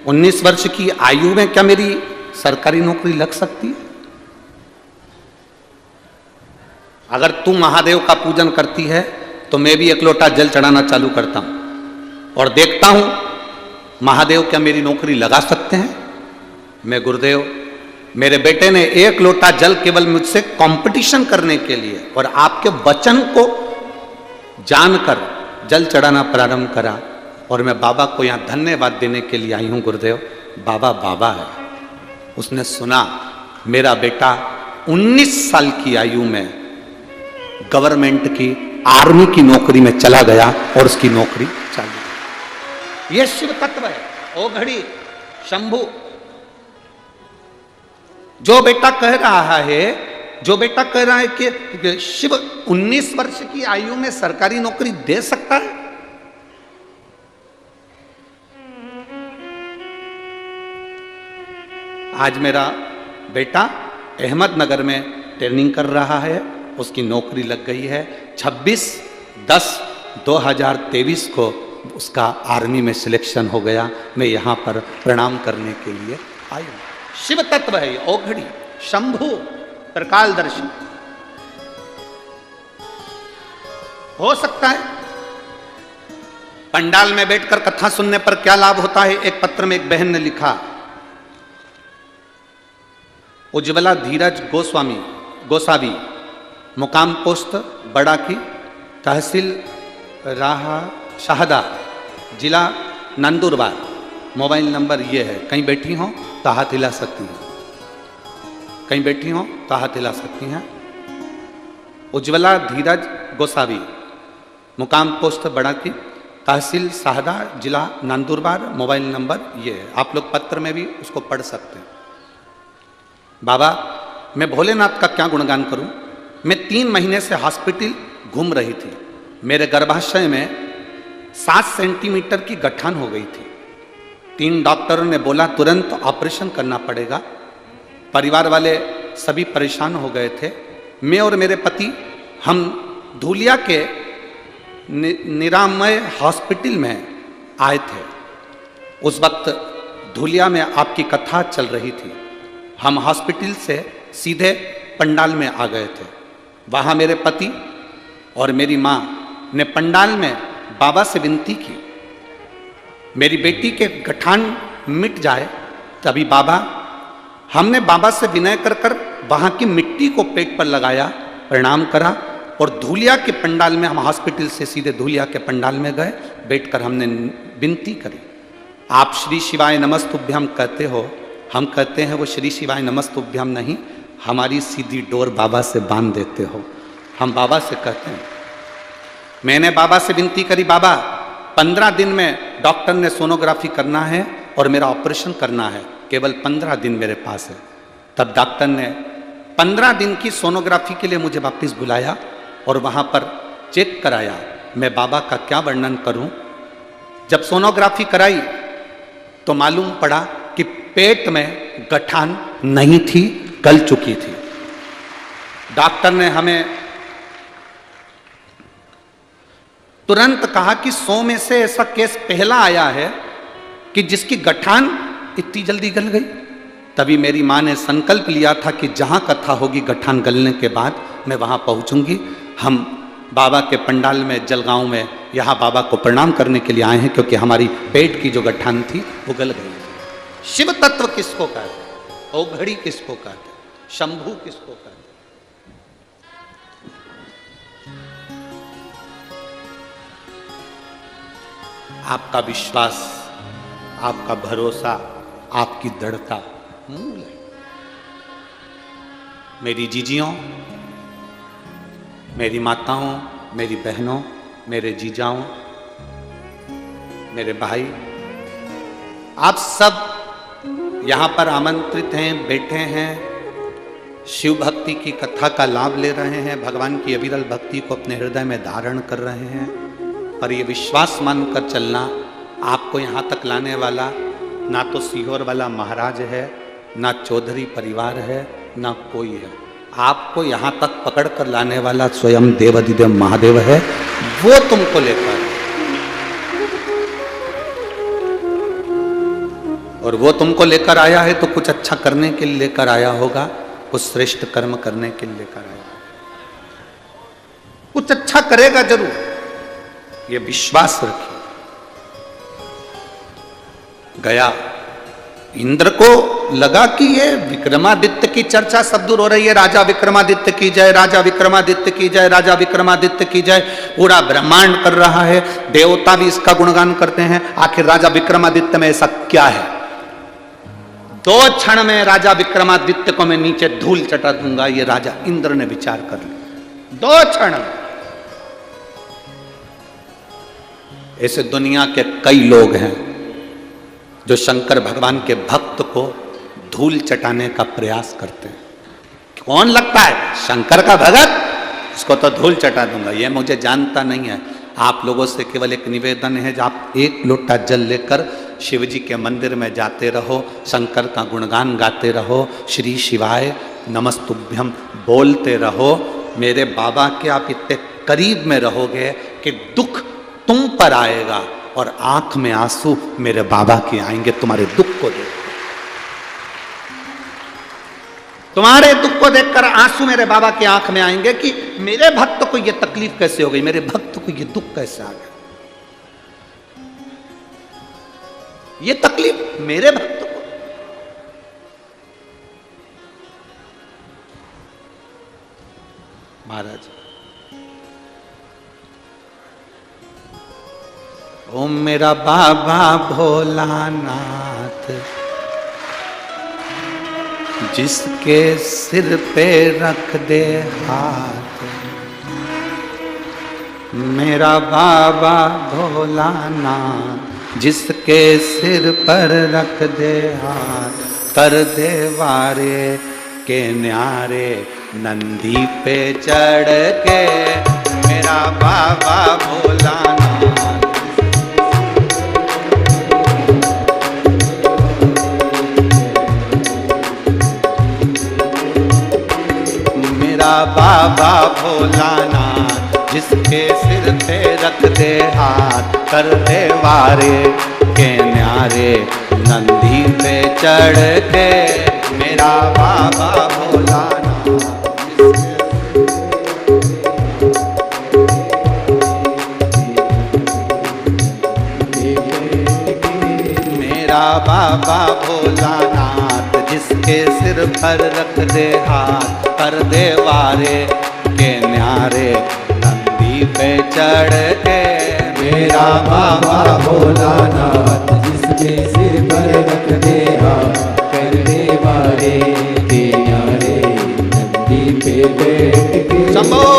19 वर्ष की आयु में क्या मेरी सरकारी नौकरी लग सकती है? अगर तू महादेव का पूजन करती है तो मैं भी एक लोटा जल चढ़ाना चालू करता हूं और देखता हूं महादेव क्या मेरी नौकरी लगा सकते हैं। मैं गुरुदेव, मेरे बेटे ने एक लोटा जल केवल मुझसे कंपटीशन करने के लिए और आपके वचन को जानकर जल चढ़ाना प्रारंभ करा और मैं बाबा को यहां धन्यवाद देने के लिए आई हूं। गुरुदेव, बाबा बाबा है। उसने सुना मेरा बेटा 19 साल की आयु में गवर्नमेंट की आर्मी की नौकरी में चला गया और उसकी नौकरी चालू। यह शिव तत्व है। ओ घड़ी शंभु, जो बेटा कह रहा है, जो बेटा कह रहा है कि शिव 19 वर्ष की आयु में सरकारी नौकरी दे सकता है, आज मेरा बेटा अहमदनगर में ट्रेनिंग कर रहा है, उसकी नौकरी लग गई है। 26/10/2023 को उसका आर्मी में सिलेक्शन हो गया। मैं यहां पर प्रणाम करने के लिए आई हूं। शिव तत्व है। औघड़ी शंभु त्रिकालदर्शी हो सकता है। पंडाल में बैठकर कथा सुनने पर क्या लाभ होता है? एक पत्र में एक बहन ने लिखा, उज्ज्वला धीरज गोसावी, मुकाम पोस्ट बड़ा की, तहसील राहा शाहदा, जिला नंदुरबार। मोबाइल नंबर ये है। कहीं बैठी हो तो हाथ हिला सकती हैं, कहीं बैठी हो तो हाथ हिला सकती हैं। उज्ज्वला धीरज गोसावी, मुकाम पोस्ट बड़ा की, तहसील शाहदा, जिला नंदुरबार। मोबाइल नंबर ये है। आप लोग पत्र में भी उसको पढ़ सकते हैं। बाबा, मैं भोलेनाथ का क्या गुणगान करूं? मैं 3 महीने से हॉस्पिटल घूम रही थी, मेरे गर्भाशय में 7 सेंटीमीटर की गठान हो गई थी। 3 डॉक्टरों ने बोला तुरंत ऑपरेशन करना पड़ेगा। परिवार वाले सभी परेशान हो गए थे। मैं और मेरे पति हम धूलिया के निरामय हॉस्पिटल में आए थे। उस वक्त धूलिया में आपकी कथा चल रही थी। हम हॉस्पिटल से सीधे पंडाल में आ गए थे। वहाँ मेरे पति और मेरी माँ ने पंडाल में बाबा से विनती की, मेरी बेटी के गठान मिट जाए तभी बाबा। हमने बाबा से विनय कर कर वहाँ की मिट्टी को पेट पर लगाया, प्रणाम करा और धूलिया के पंडाल में, हम हॉस्पिटल से सीधे धूलिया के पंडाल में गए। बैठकर हमने विनती करी, आप श्री शिवाय नमस्तुभ्यम कहते हो, हम कहते हैं वो श्री शिवाय नमस्तुभ्यम नहीं, हमारी सीधी डोर बाबा से बांध देते हो। हम बाबा से कहते हैं। मैंने बाबा से विनती करी, बाबा 15 दिन में डॉक्टर ने सोनोग्राफी करना है और मेरा ऑपरेशन करना है, केवल 15 दिन मेरे पास है। तब डॉक्टर ने 15 दिन की सोनोग्राफी के लिए मुझे वापस बुलाया और वहाँ पर चेक कराया। मैं बाबा का क्या वर्णन करूँ। जब सोनोग्राफी कराई तो मालूम पड़ा कि पेट में गठान नहीं थी, गल चुकी थी। डॉक्टर ने हमें तुरंत कहा कि 100 में से ऐसा केस पहला आया है कि जिसकी गठान इतनी जल्दी गल गई। तभी मेरी माँ ने संकल्प लिया था कि जहाँ कथा होगी गठान गलने के बाद मैं वहाँ पहुँचूंगी। हम बाबा के पंडाल में जलगांव में यहाँ बाबा को प्रणाम करने के लिए आए हैं, क्योंकि हमारी पेट की जो गठान थी वो गल गई थी। शिव तत्व किसको कहते, औघड़ी किसको कहते, शंभू किसको कहते। आपका विश्वास, आपका भरोसा, आपकी दृढ़ता मूल है। मेरी जीजियों, मेरी माताओं, मेरी बहनों, मेरे जीजाओं, मेरे भाई, आप सब यहाँ पर आमंत्रित हैं, बैठे हैं, शिव भक्ति की कथा का लाभ ले रहे हैं, भगवान की अविरल भक्ति को अपने हृदय में धारण कर रहे हैं। पर ये विश्वास मानकर चलना, आपको यहाँ तक लाने वाला ना तो सीहोर वाला महाराज है, ना चौधरी परिवार है, ना कोई है। आपको यहाँ तक पकड़ कर लाने वाला स्वयं देवाधिदेव महादेव है। वो तुमको लेकर, और वो तुमको लेकर आया है तो कुछ अच्छा करने के लिए लेकर आया होगा, कुछ श्रेष्ठ कर्म करने के लिए लेकर आया, कुछ अच्छा करेगा जरूर, ये विश्वास रखिए। गया इंद्र को लगा कि ये विक्रमादित्य की चर्चा सब दूर हो रही है, राजा विक्रमादित्य की जय, राजा विक्रमादित्य की जय, राजा विक्रमादित्य की जय, पूरा ब्रह्मांड कर रहा है, देवता भी इसका गुणगान करते हैं। आखिर राजा विक्रमादित्य में ऐसा क्या है? 2 क्षण में राजा विक्रमादित्य को मैं नीचे धूल चटा दूंगा, ये राजा इंद्र ने विचार कर लिया। 2 क्षण में। ऐसे दुनिया के कई लोग हैं जो शंकर भगवान के भक्त को धूल चटाने का प्रयास करते हैं। कौन लगता है शंकर का भगत, इसको तो धूल चटा दूंगा, ये मुझे जानता नहीं है। आप लोगों से केवल एक निवेदन है, जब आप 1 लोटा जल लेकर शिव जी के मंदिर में जाते रहो, शंकर का गुणगान गाते रहो, श्री शिवाय नमस्तुभ्यम बोलते रहो। मेरे बाबा के आप इतने करीब में रहोगे कि दुख तुम पर आएगा और आंख में आंसू मेरे बाबा के आएंगे तुम्हारे दुख को देख, तुम्हारे दुख को देखकर आंसू मेरे बाबा की आंख में आएंगे कि मेरे भक्त को ये तकलीफ कैसे हो गई, मेरे भक्त को ये दुख कैसे आ गया, ये तकलीफ मेरे भक्त को। महाराज, ओ मेरा बाबा भोलानाथ, जिसके सिर पे रख दे हाथ, मेरा बाबा भोलानाथ, जिसके सिर पर रख दे हाथ, कर दे वारे के न्यारे, नंदी पे चढ़ के मेरा बाबा भोलानाथ। मेरा बाबा भोलानाथ जिसके सिर पे रख दे हाथ, कर दे वारे के न्यारे नंदी पे चढ़ के। मेरा बाबा भोलानाथ मेरा बाबा भोलानाथ जिसके सिर पर रख दे हाथ, कर दे वारे के न्यारे नंदी पे चढ़ के। मेरा बाबा भोलानाथ जिसके सिर पर रख दे हाथ, कर दे वारे के न्यारे नंदी पे बैठ के। शंभो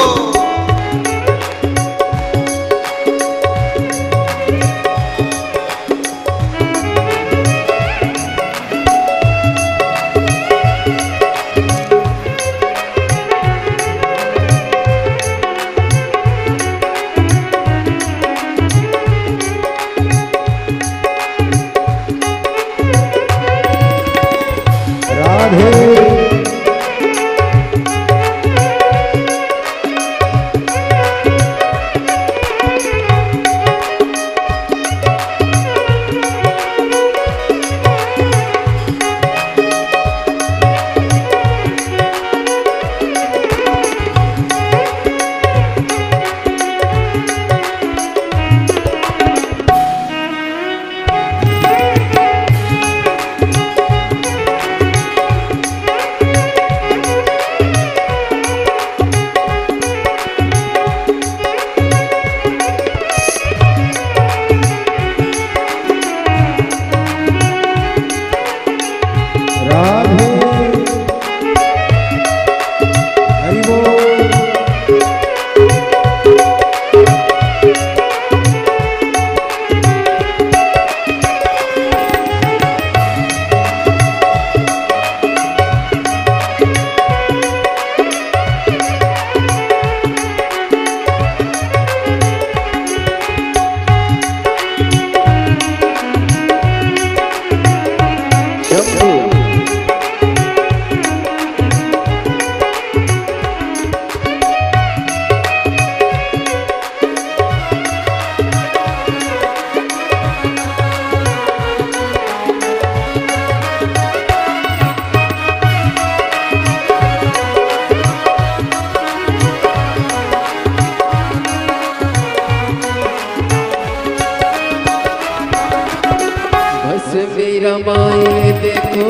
रमाए देखो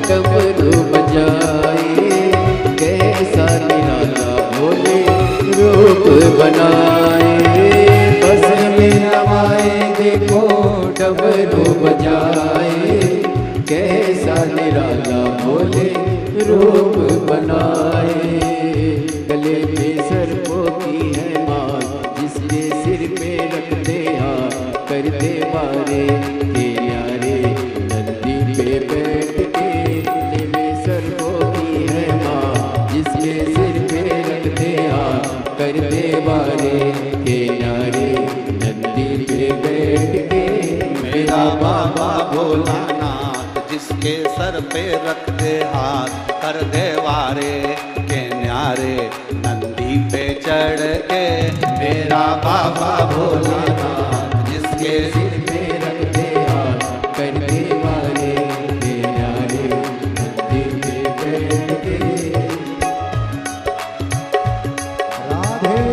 डमरू बजाए, कैसा निराला भोले रूप बनाए। बस में रमाए देखो डमरू बजाए, कैसा निराला भोले रूप बनाए। गले में सर्पों की है माल, जिसके सिर पे रख दे हाथ, कर दे वारे के न्यारे नंदी पे बैठ के। गले में सर्पों की है माल, जिसके सिर पे रख दे हाथ, कर दे वारे के न्यारे नंदी पे बैठ के। मेरा बाबा भोलानाथ जिसके सर पे रख दे हाथ, कर दे वारे के न्यारे नंदी पे चढ़ के। मेरा बाबा भोलानाथ जिसके सिर पे रख दे हाथ, कर दे वारे के न्यारे नंदी पे बैठ के। राधे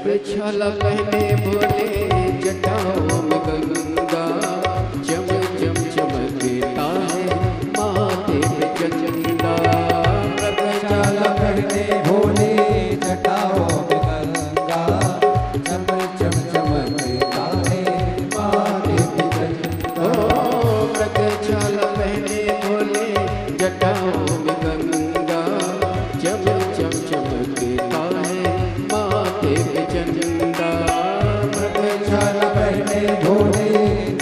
छाला पहने बोले जटाओं में गंगा, चम चम चमकता है माथे पे चंदा। छाला पहने भोले जटाओं में गंगा, चम चम चमकता है माथे पे चंदा। छाला पहने भोले जटाओं में गंगा, चम चम चमकता है माथे पे चंदा। छाला पहने भोले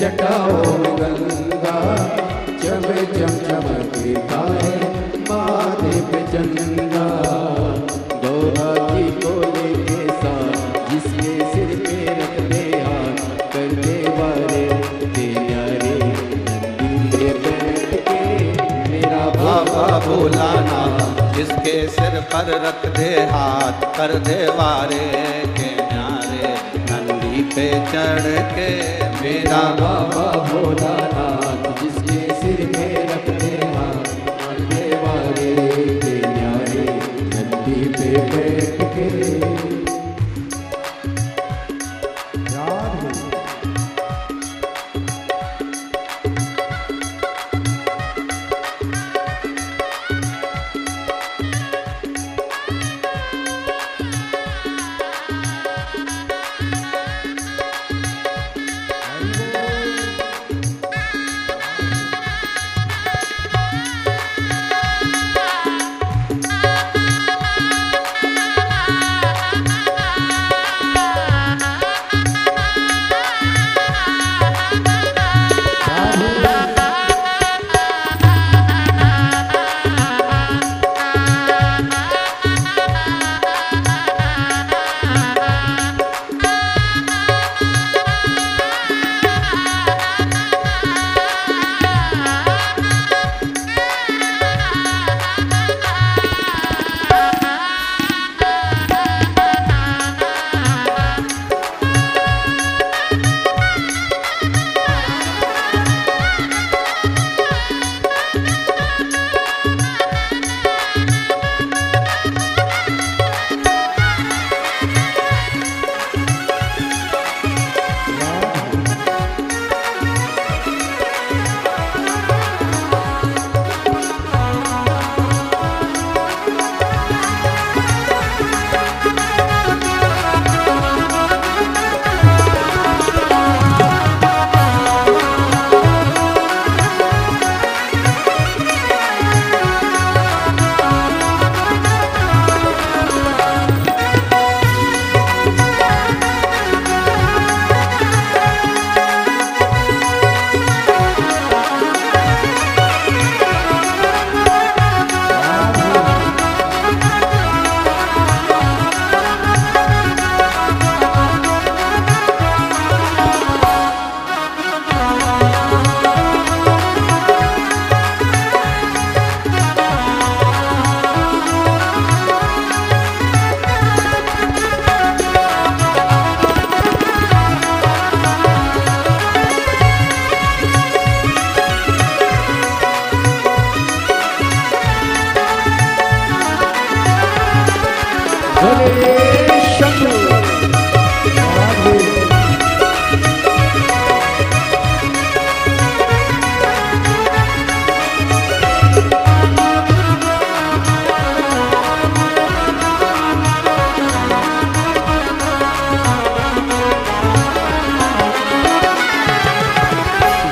जटाओं में गंगा, चम चम चमकता है माथे पे चंदा। गौरा जी को लेके साथ जिसके सिर पे रख दे हाथ, कर दे वारे ते न्यारे नंदी पे बैठ के मेरा बाबा भोलाना जिसके सिर पर रख दे हाथ, कर दे वारे के न्यारे नंदी पे चढ़ के मेरा बाबा भोलानाथ जिसके सिर पे रख दे हाथ, कर दे वारे ते न्यारे नंदी पे बैठ के।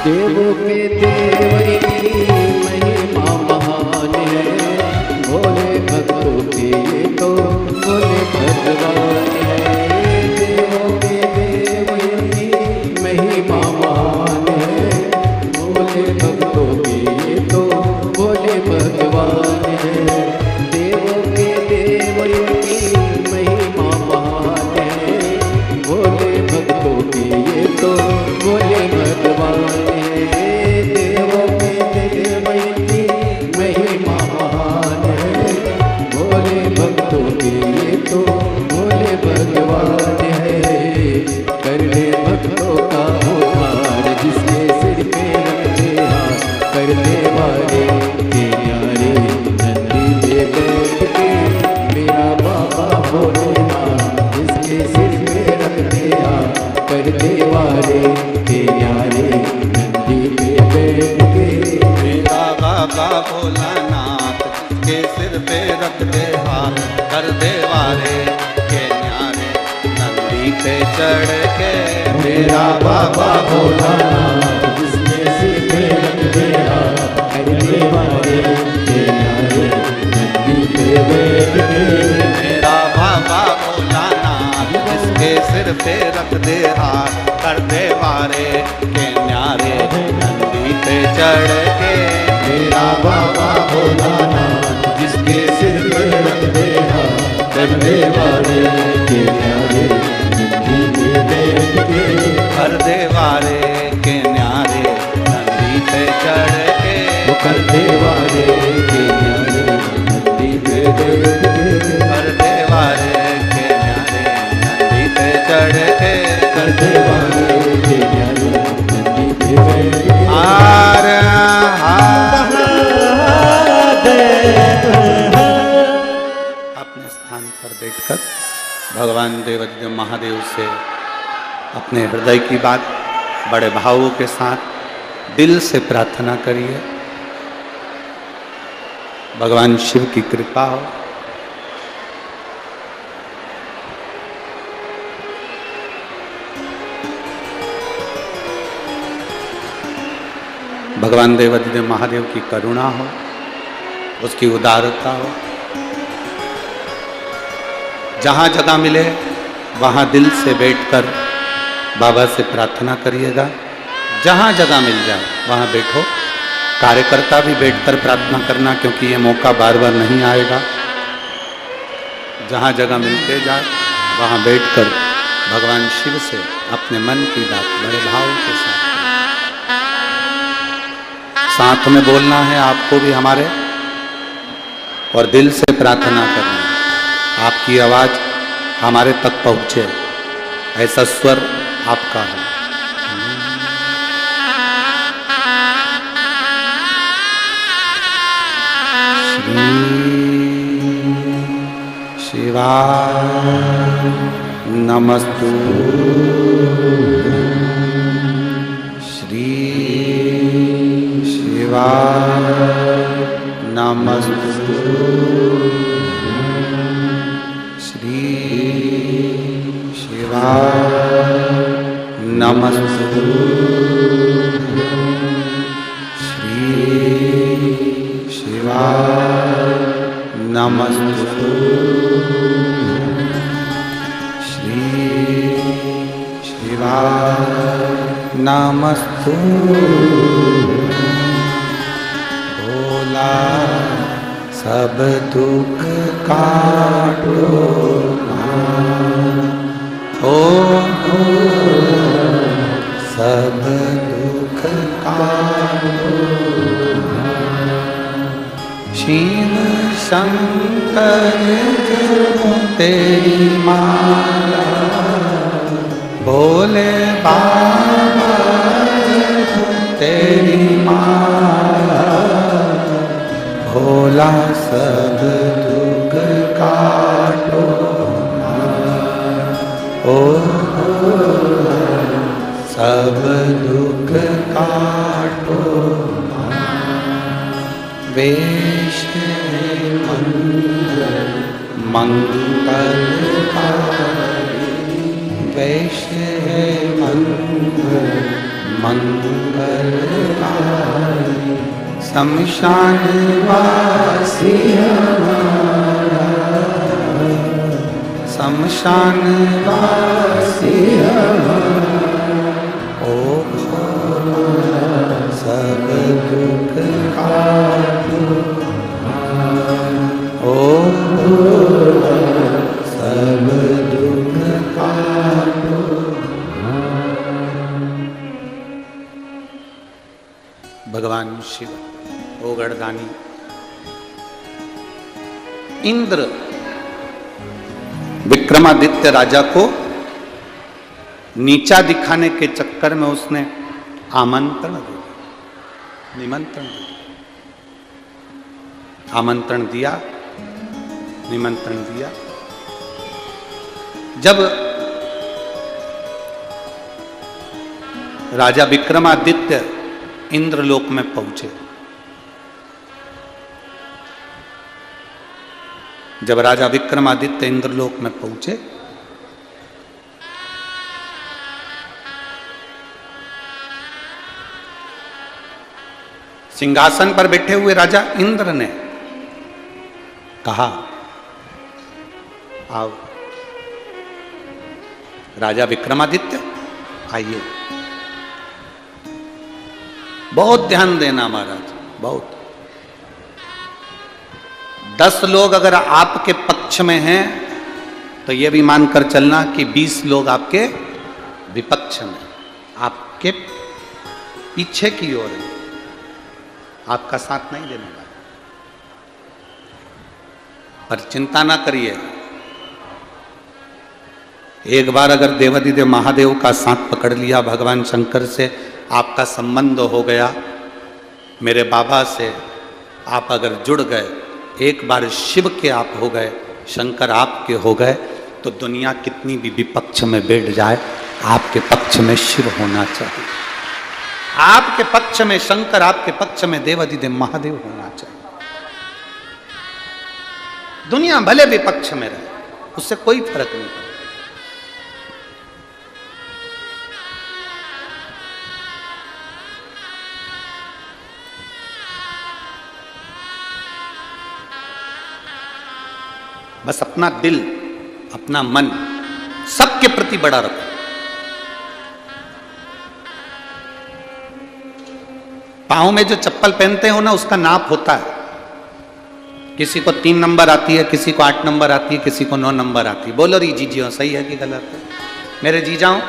देवों के देव इनकी महिमा महान है, भोले भक्तों के तो भोले भक्त पे चढ़ के मेरा बाबा भोलानाथ जिसके सिर पे रख दे हाथ करने वाले के न्यारे नंदी पे बैठ के मेरा बाबा भोलानाथ जिसके सिर पे रख दे हाथ कर दे वारे के न्यारे नंदी पे चढ़ के मेरा बाबा भोलानाथ जिसके सिर पे रख दे हाथ करने वाले के न्यारे नंदी पे बैठ के कर दे वारे के न्यारे नंदी पे चढ़ के वो करने वाले के न्यारे नंदी पे बैठ के कर दे वारे के न्यारे नंदी पे चढ़ के करने वाले के न्यारे नंदी पे बैठ के आर अपने स्थान पर बैठकर भगवान देवाधिदेव महादेव से अपने हृदय की बात बड़े भावों के साथ दिल से प्रार्थना करिए। भगवान शिव की कृपा हो। भगवान देवाधिदेव महादेव की करुणा हो, उसकी उदारता हो। जहाँ जगह मिले वहाँ दिल से बैठकर बाबा से प्रार्थना करिएगा। जहाँ जगह मिल जाए वहाँ बैठो। कार्यकर्ता भी बैठकर प्रार्थना करना, क्योंकि ये मौका बार बार नहीं आएगा। जहाँ जगह मिलते जाए वहाँ बैठकर भगवान शिव से अपने मन की बात बड़े भाव के साथ में बोलना है आपको भी हमारे, और दिल से प्रार्थना करना है। आपकी आवाज हमारे तक पहुंचे, ऐसा स्वर आपका है। श्री शिवाय नमस्तु। श्री शिवाय नमस्तु। श्री शिवाय नमस्तु। श्री शिवाय नमस्तु। श्री शिवाय नमस्तु। भोला सब दुख काटो ओ सब दुख काटो। शिव शंकर जपो तेरी माला, भोले बाबा जपो तेरी माला। भोला सब दुख काटो ओ सब दुख काटो। वेश मंगलकारी, वेश मंगलकारी। शमशान वासी हमारा, शमशान वासी हमारा। ओ भोला सब दुख काटो ओ भोला सब दुख काटो। भगवान शिव ओ गणदानी इंद्र विक्रमादित्य राजा को नीचा दिखाने के चक्कर में उसने आमंत्रण दिया, निमंत्रण दिया। आमंत्रण दिया, निमंत्रण दिया। जब राजा विक्रमादित्य इंद्रलोक में पहुंचे, जब राजा विक्रमादित्य इंद्रलोक में पहुंचे सिंहासन पर बैठे हुए राजा इंद्र ने कहा, आओ। राजा विक्रमादित्य आइए। बहुत ध्यान देना महाराज, बहुत। 10 लोग अगर आपके पक्ष में हैं तो यह भी मानकर चलना कि 20 लोग आपके विपक्ष में, आपके पीछे की ओर है, आपका साथ नहीं देने वाला। पर चिंता ना करिए, एक बार अगर देवादिदेव महादेव का साथ पकड़ लिया, भगवान शंकर से आपका संबंध हो गया, मेरे बाबा से आप अगर जुड़ गए, एक बार शिव के आप हो गए, शंकर आपके हो गए, तो दुनिया कितनी भी विपक्ष में बैठ जाए, आपके पक्ष में शिव होना चाहिए। आपके पक्ष में शंकर, आपके पक्ष में देवादिदेव महादेव होना चाहिए। दुनिया भले विपक्ष में रहे, उससे कोई फर्क नहीं पड़ता। बस अपना दिल, अपना मन सबके प्रति बड़ा रखो। पाँव में जो चप्पल पहनते हो ना, उसका नाप होता है। किसी को 3 नंबर आती है, किसी को 8 नंबर आती है, किसी को 9 नंबर आती है। बोलो री जीजियो, सही है कि गलत है? मेरे जीजाओ,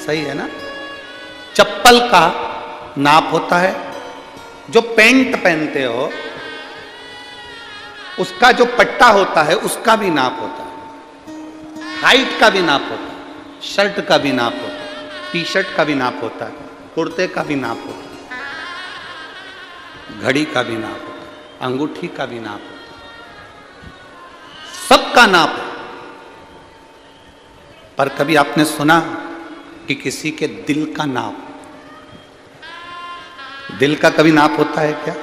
सही है ना? चप्पल का नाप होता है। जो पैंट पहनते हो उसका जो पट्टा होता है उसका भी नाप होता है। हाइट का भी नाप होता है, शर्ट का भी नाप होता है, टी शर्ट का भी नाप होता है, कुर्ते का भी नाप होता है, घड़ी का भी नाप होता है, अंगूठी का भी नाप होता है, सबका नाप है। पर कभी आपने सुना कि किसी के दिल का नाप? दिल का कभी नाप होता है क्या?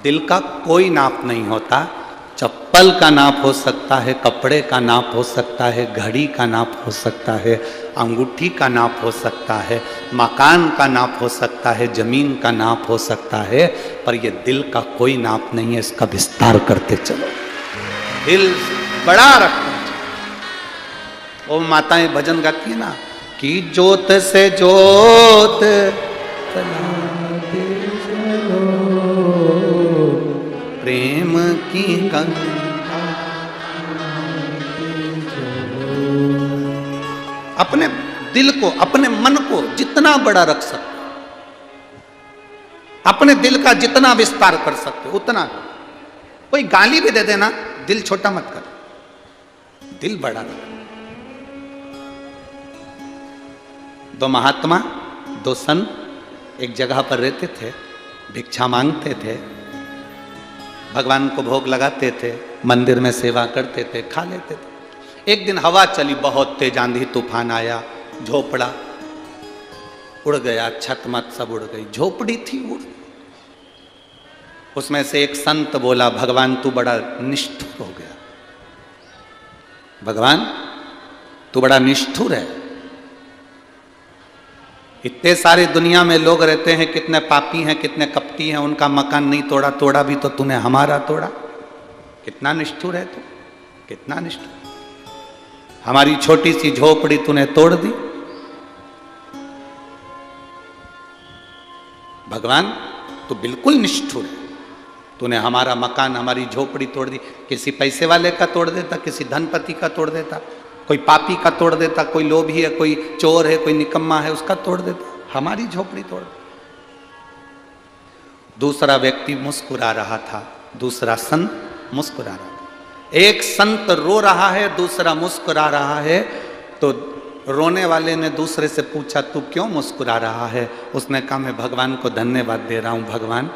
दिल का कोई नाप नहीं होता। चप्पल का नाप हो सकता है, कपड़े का नाप हो सकता है, घड़ी का नाप हो सकता है, अंगूठी का नाप हो सकता है, मकान का नाप हो सकता है, जमीन का नाप हो सकता है, पर ये दिल का कोई नाप नहीं है। इसका विस्तार करते चलो, दिल बड़ा रखना चाहिए। वो माताएं भजन गाती है ना कि जोत से जोत प्रेम की गंगा। अपने दिल को, अपने मन को जितना बड़ा रख सकते, अपने दिल का जितना विस्तार कर सकते उतना। कोई गाली भी दे देना, दिल छोटा मत कर, दिल बड़ा रख। 2 महात्मा, 2 संत एक जगह पर रहते थे, भिक्षा मांगते थे, भगवान को भोग लगाते थे, मंदिर में सेवा करते थे, खा लेते थे। एक दिन हवा चली, बहुत तेज आंधी तूफान आया, झोपड़ा उड़ गया, छत मत सब उड़ गई, झोपड़ी थी उड़। उसमें से एक संत बोला, भगवान तू बड़ा निष्ठुर हो गया, भगवान तू बड़ा निष्ठुर है। इतने सारे दुनिया में लोग रहते हैं, कितने पापी हैं, कितने कपटी हैं, उनका मकान नहीं तोड़ा, तोड़ा भी तो तूने हमारा तोड़ा। कितना निष्ठुर है तू, कितना निष्ठुर। हमारी छोटी सी झोपड़ी तूने तोड़ दी। भगवान तू बिल्कुल निष्ठुर है, तूने हमारा मकान, हमारी झोपड़ी तोड़ दी। किसी पैसे वाले का तोड़ देता, किसी धनपति का तोड़ देता, कोई पापी का तोड़ देता, कोई लोभी है, कोई चोर है, कोई निकम्मा है, उसका तोड़ देता। हमारी झोपड़ी तोड़। दूसरा व्यक्ति मुस्कुरा रहा था, दूसरा संत मुस्कुरा रहा था। एक संत रो रहा है, दूसरा मुस्कुरा रहा है। तो रोने वाले ने दूसरे से पूछा, तू क्यों मुस्कुरा रहा है? उसने कहा, मैं भगवान को धन्यवाद दे रहा हूं, भगवान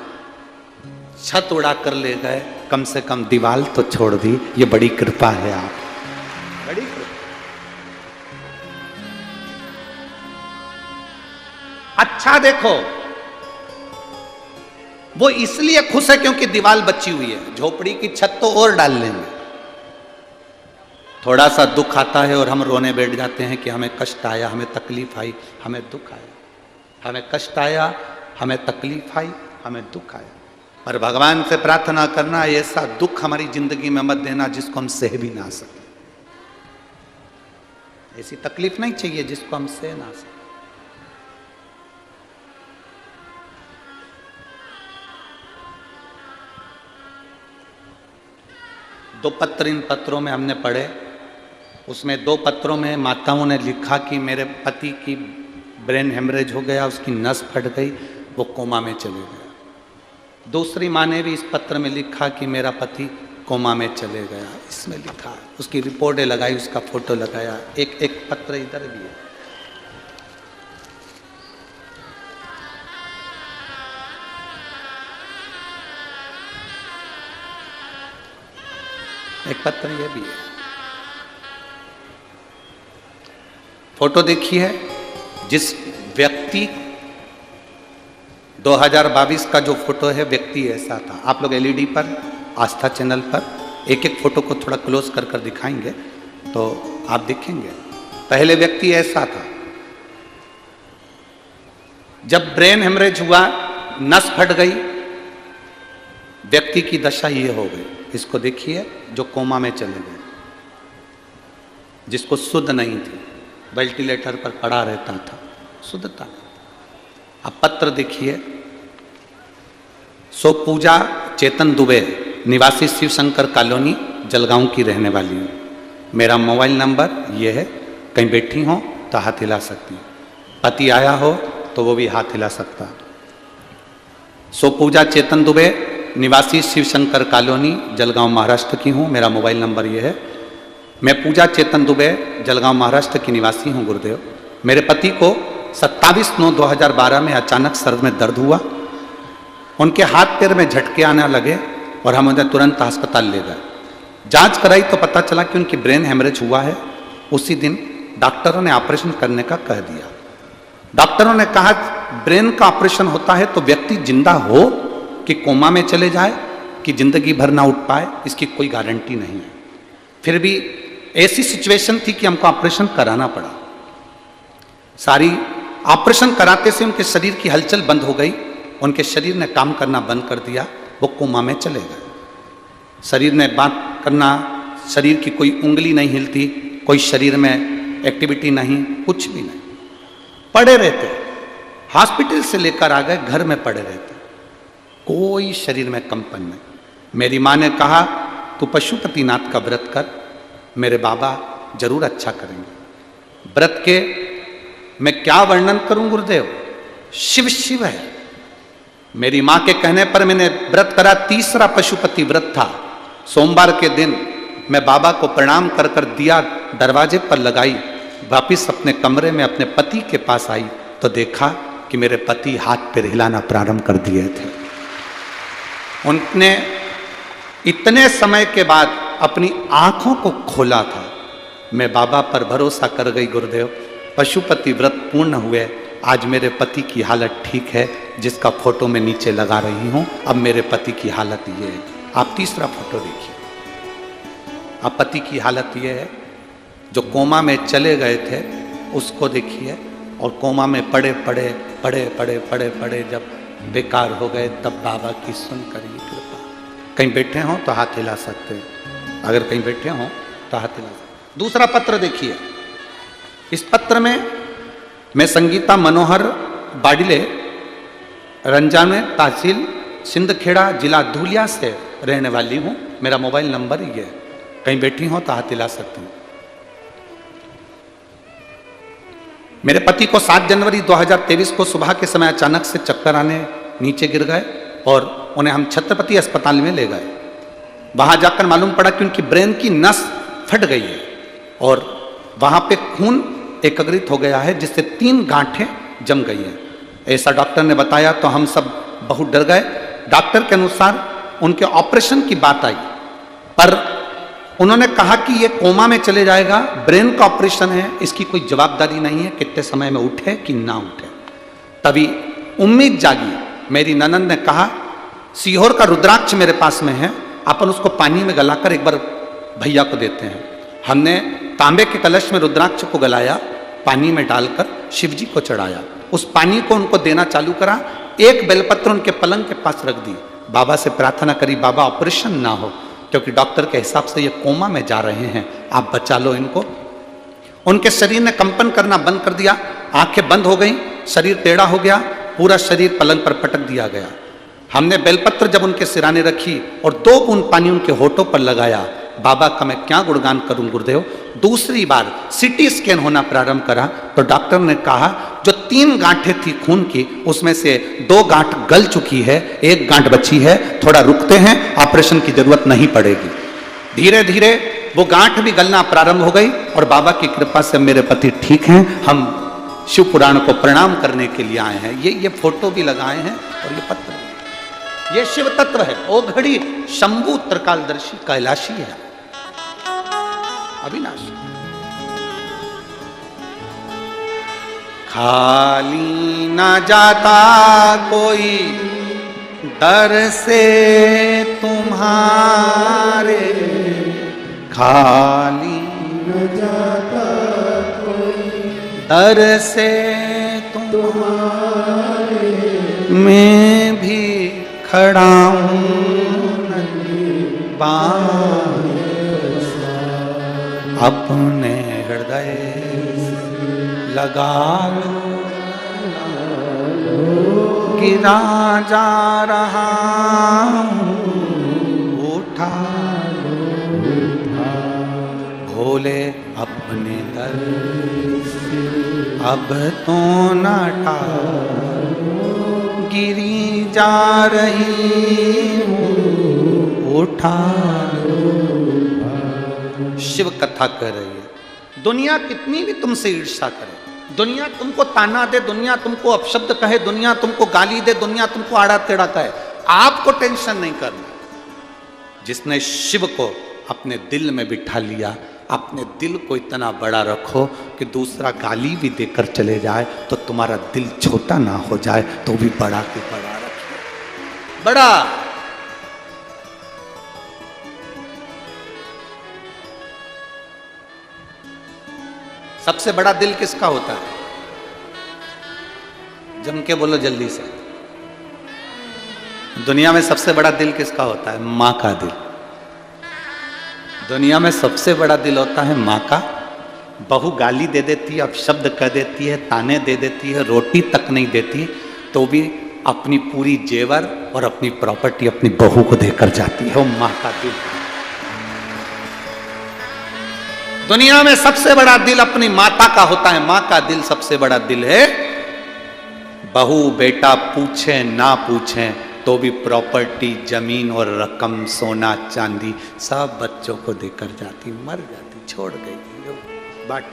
छत उड़ा कर ले गए, कम से कम दीवार तो छोड़ दी, ये बड़ी कृपा है आप, बड़ी कृपा। अच्छा देखो, वो इसलिए खुश है क्योंकि दीवार बची हुई है, झोपड़ी की छत तो और डाल लेंगे। थोड़ा सा दुख आता है और हम रोने बैठ जाते हैं कि हमें कष्ट आया, हमें तकलीफ आई, हमें दुख आया, हमें कष्ट आया, हमें तकलीफ आई, हमें दुख आया, पर भगवान से प्रार्थना करना ऐसा दुख हमारी जिंदगी में मत देना जिसको हम सह भी ना सकें। ऐसी तकलीफ नहीं चाहिए जिसको हम सह ना सकें। दो पत्र इन पत्रों में हमने पढ़े, उसमें 2 पत्रों में माताओं ने लिखा कि मेरे पति की ब्रेन हेमरेज हो गया, उसकी नस फट गई, वो कोमा में चले गया। दूसरी माँ ने भी इस पत्र में लिखा कि मेरा पति कोमा में चले गया, इसमें लिखा, उसकी रिपोर्टें लगाई, उसका फोटो लगाया। एक पत्र इधर भी है। एक पत्र ये भी है। फोटो देखिए, जिस व्यक्ति 2022 का जो फोटो है, व्यक्ति ऐसा था। आप लोग एलईडी पर, आस्था चैनल पर एक एक फोटो को थोड़ा क्लोज कर कर दिखाएंगे तो आप देखेंगे। पहले व्यक्ति ऐसा था, जब ब्रेन हेमरेज हुआ, नस फट गई, व्यक्ति की दशा ये हो गई। इसको देखिए, जो कोमा में चले गए, जिसको सुध नहीं थी, वेंटिलेटर पर पड़ा रहता था, शुद्धता। अब पत्र देखिए, सो पूजा चेतन दुबे, निवासी शिव शंकर कॉलोनी, जलगांव की रहने वाली हूँ। मेरा मोबाइल नंबर ये है, कहीं बैठी हो तो हाथ हिला सकती, पति आया हो तो वो भी हाथ हिला सकता। सो पूजा चेतन दुबे, निवासी शिव शंकर कॉलोनी, जलगांव महाराष्ट्र की हूँ। मेरा मोबाइल नंबर ये है। मैं पूजा चेतन दुबे, जलगांव महाराष्ट्र की निवासी हूँ गुरुदेव। मेरे पति को 27/9/2012 में अचानक सर में दर्द हुआ, उनके हाथ पैर में झटके आने लगे और हम उन्हें तुरंत अस्पताल ले गए। जांच कराई तो पता चला कि उनकी ब्रेन हेमरेज हुआ है। उसी दिन डॉक्टरों ने ऑपरेशन करने का कह दिया। डॉक्टरों ने कहा ब्रेन का ऑपरेशन होता है तो व्यक्ति जिंदा हो कि कोमा में चले जाए कि जिंदगी भर ना उठ पाए, इसकी कोई गारंटी नहीं है। फिर भी ऐसी सिचुएशन थी कि हमको ऑपरेशन कराना पड़ा। सारी ऑपरेशन कराते से उनके शरीर की हलचल बंद हो गई, उनके शरीर ने काम करना बंद कर दिया, वो कोमा में चले गए। शरीर ने बात करना, शरीर की कोई उंगली नहीं हिलती, कोई शरीर में एक्टिविटी नहीं, कुछ भी नहीं, पड़े रहते। हॉस्पिटल से लेकर आ गए, घर में पड़े रहते, कोई शरीर में कंपन नहीं। मेरी माँ ने कहा तू पशुपतिनाथ का व्रत कर, मेरे बाबा जरूर अच्छा करेंगे। व्रत के मैं क्या वर्णन करूं गुरुदेव, शिव शिव है। मेरी माँ के कहने पर मैंने व्रत करा, तीसरा पशुपति व्रत था। सोमवार के दिन मैं बाबा को प्रणाम कर कर दिया दरवाजे पर लगाई, वापिस अपने कमरे में अपने पति के पास आई तो देखा कि मेरे पति हाथ पैर हिलाना प्रारंभ कर दिए थे। उनने इतने समय के बाद अपनी आंखों को खोला था। मैं बाबा पर भरोसा कर गई गुरुदेव, पशुपति व्रत पूर्ण हुए। आज मेरे पति की हालत ठीक है, जिसका फोटो मैं नीचे लगा रही हूं। अब मेरे पति की हालत ये है। आप तीसरा फोटो देखिए, अब पति की हालत ये है। जो कोमा में चले गए थे उसको देखिए, और कोमा में पड़े पड़े पड़े पड़े पड़े पड़े जब बेकार हो गए तब बाबा की सुन करिए कृपा। कहीं बैठे हों तो हाथ हिला सकते हैं, अगर कहीं बैठे हों तो हाथ हिला सकते। दूसरा पत्र देखिए, इस पत्र में मैं संगीता मनोहर बाडिले, रंजाने तहसील सिंदखेड़ा, जिला धुलिया से रहने वाली हूँ। मेरा मोबाइल नंबर ये है, कहीं बैठी हो तो हाथ हिला सकते हैं। मेरे पति को 7 जनवरी 2023 को सुबह के समय अचानक से चक्कर आने नीचे गिर गए और उन्हें हम छत्रपति अस्पताल में ले गए। वहां जाकर मालूम पड़ा कि उनकी ब्रेन की नस फट गई है और वहां पे खून एकत्रित हो गया है, जिससे 3 गांठें जम गई हैं। ऐसा डॉक्टर ने बताया तो हम सब बहुत डर गए। डॉक्टर के अनुसार उनके ऑपरेशन की बात आई, पर उन्होंने कहा कि ये कोमा में चले जाएगा, ब्रेन का ऑपरेशन है, इसकी कोई जवाबदारी नहीं है कितने समय में उठे कि ना उठे। तभी उम्मीद जागी। मेरी ननंद ने कहा सीहोर का रुद्राक्ष मेरे पास में है, अपन उसको पानी में गलाकर एक बार भैया को देते हैं। हमने तांबे के कलश में रुद्राक्ष को गलाया, पानी में डालकर शिव जी को चढ़ाया। उस पानी को उनको देना चालू करा, एक बेलपत्र उनके पलंग के पास रख दी, बाबा से प्रार्थना करी, बाबा ऑपरेशन ना हो, क्योंकि डॉक्टर के हिसाब से ये कोमा में जा रहे हैं, आप बचा लो इनको। उनके शरीर ने कंपन करना बंद कर दिया, आंखें बंद हो गई, शरीर टेढ़ा हो गया, पूरा शरीर पलंग पर पटक दिया गया। हमने बेलपत्र जब उनके सिराने रखी और 2 बूंद पानी उनके होठों पर लगाया, बाबा का मैं क्या गुणगान करूं गुरुदेव। दूसरी बार सीटी स्कैन होना प्रारंभ करा तो डॉक्टर ने कहा जो 3 गांठें थी खून की, उसमें से 2 गांठ गल चुकी है, 1 गांठ बची है, थोड़ा रुकते हैं, ऑपरेशन की जरूरत नहीं पड़ेगी। धीरे धीरे वो गांठ भी गलना प्रारंभ हो गई और बाबा की कृपा से मेरे पति ठीक हैं। हम शिव पुराण को प्रणाम करने के लिए आए हैं। ये फोटो भी लगाए हैं और ये पत्र, ये शिव तत्व है। ओ घड़ी शंभु त्रिकालदर्शी कैलाशी है, अविनाशी। खाली ना जाता कोई दर से तुम्हारे, खाली न जाता कोई दर से तुम्हारे, मैं भी खड़ा हूँ अपने हृदय लगा लो, गिरा जा रहा उठा भोले अपने दर अब तो न टालो, गिरी जा रही उठा लो। शिव कथा कह रही है। दुनिया कितनी भी तुमसे ईर्ष्या करे, दुनिया तुमको ताना दे, दुनिया तुमको अपशब्द कहे, दुनिया तुमको गाली दे, दुनिया तुमको आड़ा टेढ़ा कहे, आपको टेंशन नहीं करना। जिसने शिव को अपने दिल में बिठा लिया, अपने दिल को इतना बड़ा रखो कि दूसरा गाली भी देकर चले जाए तो तुम्हारा दिल छोटा ना हो जाए, तो भी बड़ा के बड़ा रखो। बड़ा सबसे बड़ा दिल किसका होता है? जम के बोलो जल्दी से। दुनिया में सबसे बड़ा दिल किसका होता है? माँ का दिल। दुनिया में सबसे बड़ा दिल होता है माँ का। बहू गाली दे देती है, अपशब्द कह देती है, ताने दे देती है, रोटी तक नहीं देती, तो भी अपनी पूरी जेवर और अपनी प्रॉपर्टी अपनी बहू को देकर जाती है। वो माँ का दिल। दुनिया में सबसे बड़ा दिल अपनी माता का होता है। माँ का दिल सबसे बड़ा दिल है। बहू बेटा पूछे ना पूछे तो भी प्रॉपर्टी, जमीन और रकम, सोना चांदी सब बच्चों को देकर जाती, मर जाती, छोड़ गई। बट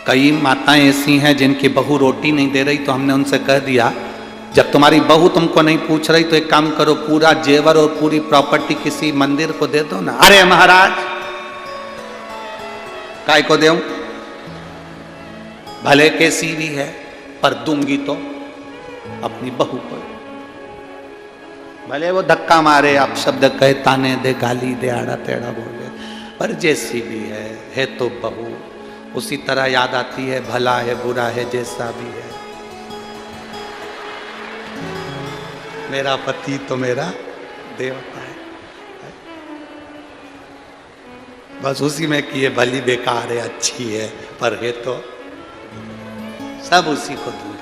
कई माताएं ऐसी हैं जिनकी बहू रोटी नहीं दे रही, तो हमने उनसे कह दिया जब तुम्हारी बहू तुमको नहीं पूछ रही तो एक काम करो, पूरा जेवर और पूरी प्रॉपर्टी किसी मंदिर को दे दो ना। अरे महाराज काय को देऊं, भले कैसी भी है पर दूंगी तो अपनी बहू को। भले वो धक्का मारे, आप शब्द कहे, ताने दे, गाली दे, आड़ा टेढ़ा बोले, पर जैसी भी है तो बहू। उसी तरह याद आती है, भला है बुरा है जैसा भी है, मेरा पति तो मेरा देवता है। बस उसी में कि ये भली बेकार है, अच्छी है, पर है तो सब उसी को दूर।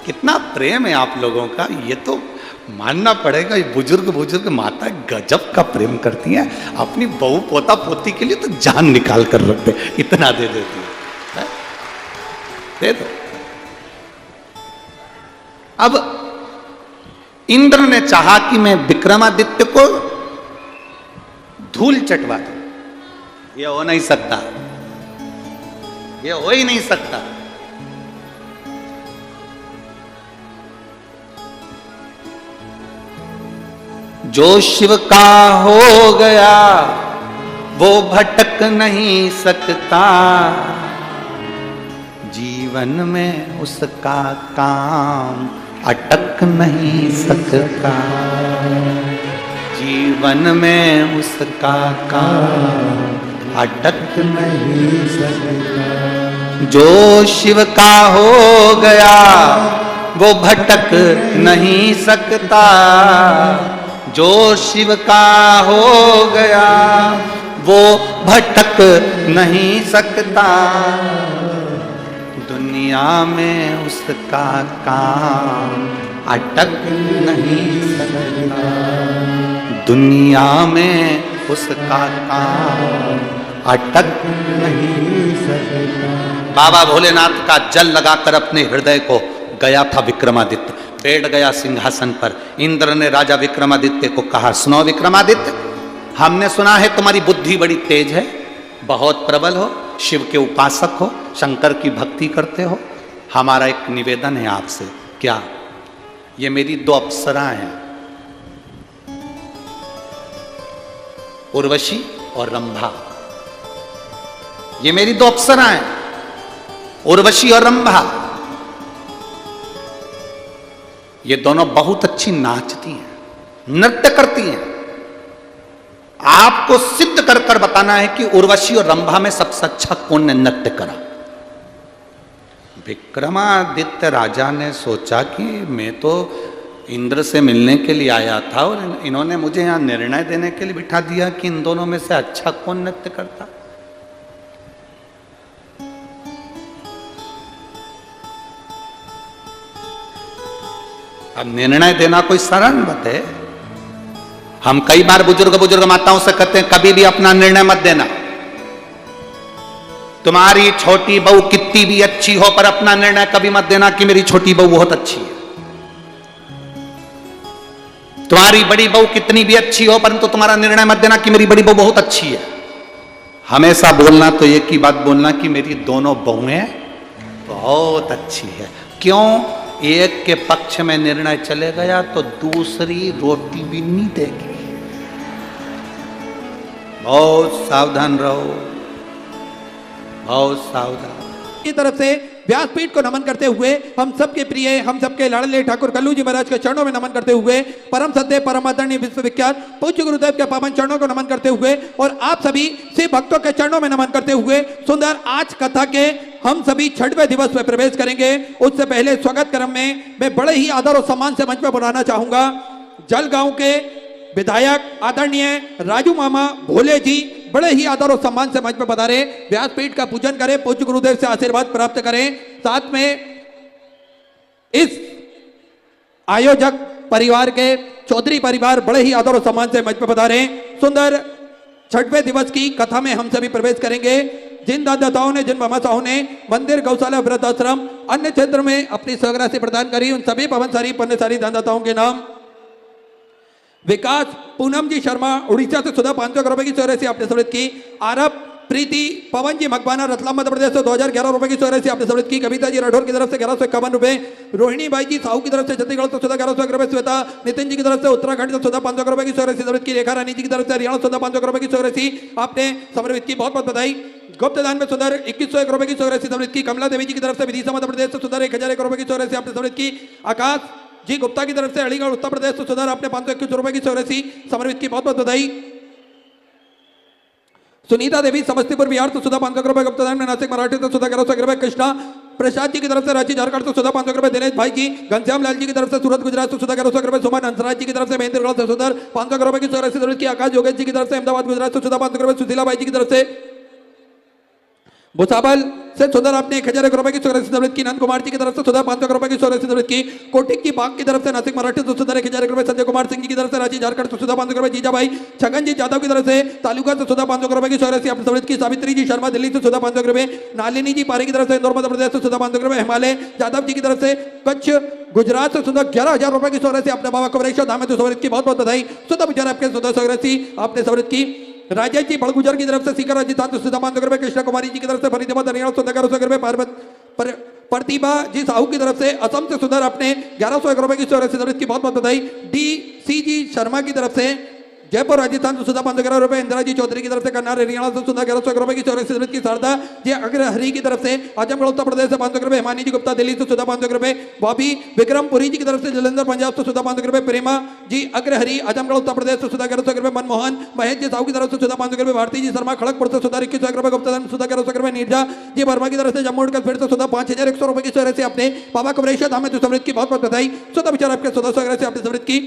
कितना प्रेम है आप लोगों का, ये तो मानना पड़ेगा। ये बुजुर्ग माता गजब का प्रेम करती हैं। अपनी बहू पोता पोती के लिए तो जान निकाल कर रख दे, इतना दे देती है। दे दो। अब इंद्र ने चाहा कि मैं विक्रमादित्य को धूल चटवा दूं। ये हो नहीं सकता, ये हो ही नहीं सकता। जो शिव का हो गया वो भटक नहीं सकता, जीवन में उसका काम अटक नहीं सकता, जीवन में उसका काम अटक नहीं सकता। जो शिव का हो गया वो भटक नहीं सकता, जो शिव का हो गया वो भटक नहीं सकता, दुनिया में उसका काम अटक नहीं सकता, दुनिया में उसका काम अटक नहीं सकता। बाबा भोलेनाथ का जल लगाकर अपने हृदय को गया था विक्रमादित्य, बैठ गया सिंहासन पर। इंद्र ने राजा विक्रमादित्य को कहा, सुनो विक्रमादित्य, हमने सुना है तुम्हारी बुद्धि बड़ी तेज है, बहुत प्रबल हो, शिव के उपासक हो, शंकर की भक्ति करते हो। हमारा एक निवेदन है आपसे। क्या? ये मेरी दो अप्सराएं हैं, उर्वशी और रंभा। ये मेरी दो अप्सराएं हैं, उर्वशी और रंभा। ये दोनों बहुत अच्छी नाचती हैं, नृत्य करती हैं। आपको सिद्ध कर कर बताना है कि उर्वशी और रंभा में सबसे अच्छा कौन ने नृत्य करा। विक्रमादित्य राजा ने सोचा कि मैं तो इंद्र से मिलने के लिए आया था और इन्होंने मुझे यहां निर्णय देने के लिए बिठा दिया कि इन दोनों में से अच्छा कौन नृत्य करता। अब निर्णय देना कोई सरल बात है। हम कई बार बुजुर्ग माताओं से कहते हैं कभी भी अपना निर्णय मत देना। तुम्हारी छोटी बहू कितनी भी अच्छी हो पर अपना निर्णय कभी मत देना कि मेरी छोटी बहू बहुत अच्छी है। तुम्हारी बड़ी बहू कितनी भी अच्छी हो परंतु तुम्हारा निर्णय मत देना कि मेरी बड़ी बहू बहुत अच्छी है। हमेशा बोलना तो एक ही बात बोलना कि मेरी दोनों बहुएं बहुत अच्छी है। क्यों? एक के पक्ष में निर्णय चले गया तो दूसरी रोटी भी नहीं देगी। बहुत सावधान रहो, बहुत सावधान। की तरफ से व्यासपीठ को नमन करते हुए हम सबके प्रिय, हम सबके लाडले ठाकुर कल्लू जी महाराज के चरणों में नमन करते हुए, परम सत्य परम आदरणीय विश्वविख्यात पूज्य गुरुदेव के पावन चरणों को नमन करते हुए और आप सभी शिव भक्तों के चरणों में नमन करते हुए सुंदर आज कथा के हम सभी 6वें दिवस में प्रवेश करेंगे। उससे पहले स्वागत क्रम में मैं बड़े ही आदर और सम्मान से मंच पर बुलाना चाहूंगा जलगांव के विधायक आदरणीय राजू मामा भोले जी, बड़े ही आदर और सम्मान से मंच पर पधारे, व्यासपीठ का पूजन करें, पूज्य गुरुदेव से आशीर्वाद प्राप्त करें। साथ में इस आयोजक परिवार के चौधरी परिवार बड़े ही आदर और सम्मान से मंच पर पधारे। सुंदर 6वें दिवस की कथा में हम सभी प्रवेश करेंगे। जिन दानदाताओं ने, जिन महासाओं ने मंदिर, गौशाला, वृद्धाश्रम, अन्य क्षेत्र में अपनी स्वराशि प्रदान करी, उन सभी पवनसारी पुण्यसारी दानदाताओं के नाम: विकास पूनम जी शर्मा उड़ीसा से 500 रुपए की स्वराशि आपने समृद्ध की। आरब प्रीति पवन जी मकबाना रतलाम मध्य प्रदेश से 2011 रुपए की स्वराशि आपने समृद्ध की। कविता जी राठौर की तरफ से 1151 रुपए। रोहिणी बाई जी साहू की तरफ से छत्तीसगढ़ से 1101 रुपए। श्वेता नितिन जी की तरफ से उत्तराखंड से 500 रुपए की स्वराशि समृद्ध की। रेखा रानी जी की तरफ से हरियाणा 500 रुपए की स्वराशि आपने समर्पित की, बहुत बहुत बधाई। गुप्त दान में सुंदर 2101 रुपए की स्वराशि समृद्ध की। कमला देवी जी की तरफ से विदिशा मध्य प्रदेश से सुंदर 1001 रुपए की स्वराशि आपने समृद्ध की। आकाश जी गुप्ता की तरफ से अलीगढ़ उत्तर प्रदेश से सुधार आपने 521 रुपए की स्वराशि समर्पित की, बहुत बहुत बधाई। सुनीता देवी समस्तीपुर बिहार से सुधा 500 रुपए। गुप्तदान में नासिक मराठी से सुधा 1100 रुपए। कृष्णा प्रसाद जी की तरफ से रांची झारखंड से सुधा 500 रुपए। दिनेश भाई जी घनश्याम लाल जी की तरफ से सूरत गुजरात से सुधा 1100 रुपए। सुमन हंसराज जी की तरफ से महेंद्रगढ़ से सुधा 500 रुपए की स्वराशि समर्पित की। आकाश योगेश जी की तरफ से अहमदाबाद गुजरात से सुधा 500 रुपए। सुशीला बाई जी की तरफ से भुसावल से सुंदर आपने 1001 रुपए की स्वराशि समृद्ध की। नंद कुमार जी की तरफ से सुधा 500 रुपए की स्वराशि समृद्ध की। कोटिक की बाग की तरफ से नासिक मराठी से सुधा 1001 रुपए। संजय कुमार सिंह जी की तरफ से रांची झारखंड से सुधा 500 रुपए। जीजा भाई छगन जी यादव की तरफ से तालुका से सुधा 500 रुपए की स्वराशि आपने समृद्ध की। सावित्री जी शर्मा दिल्ली से सुधा 500 रुपए। नालिनी जी पारी की तरफ से इंदौर मध्य प्रदेश से सुधा 500 रुपए। हिमालय यादव जी की तरफ से कच्छ गुजरात से सुधा 11,000 रुपए की स्वराशि आपने बाबा कवरेश्वर धाम में समृद्ध की, बहुत बहुत बधाई। सुधा विचार आपके सुधा स्वराशि आपने समृद्ध की। राजेश जी बड़गुजर की तरफ से सीकर राजस्थान से सुधा 500 रुपए। कृष्णा कुमारी जी की तरफ से फरीदाबाद हरियाणा 1100 रुपए। प्रतिभा जी साहू की तरफ से असम से सुधर आपने 1101 रुपए की स्वराशि समृद्ध की, बहुत बहुत बधाई। डी सी जी शर्मा की तरफ से जयपुर राजस्थान से सुधा 511 रुपए, इंदिरा जी चौधरी की तरफ से करनाल हरियाणा से सुधा 1100 रुपए की 84 की शारदा जी अग्रहरी की तरफ से आजमगढ़ उत्तर प्रदेश से 500 रुपए, हिमानी जी गुप्ता दिल्ली से सुधा 500 रुपए, बॉबी विक्रमपुरी जी की तरफ से जलंधर पंजाब से सुधा 500 रुपए, प्रेमा जी अग्रहरी आजमगढ़ उत्तर प्रदेश से सुधा 1100 रुपए, मनमोहन महेश जी साहू की तरफ से सुधा 500 रुपए, भारती जी शर्मा खड़गपुर से सुधा 2100 रुपए, गुप्ता सुधा 1100 रुपए, नीरजा जी वर्मा की तरफ से जम्मू कश्मीर से सुधा 5100 रुपए की से अपने बाबा कमरेश्वर धाम में समृद्ध की बहुत बहुत बधाई। सुधा विचार आपके सुधा से आपने समृद्ध की।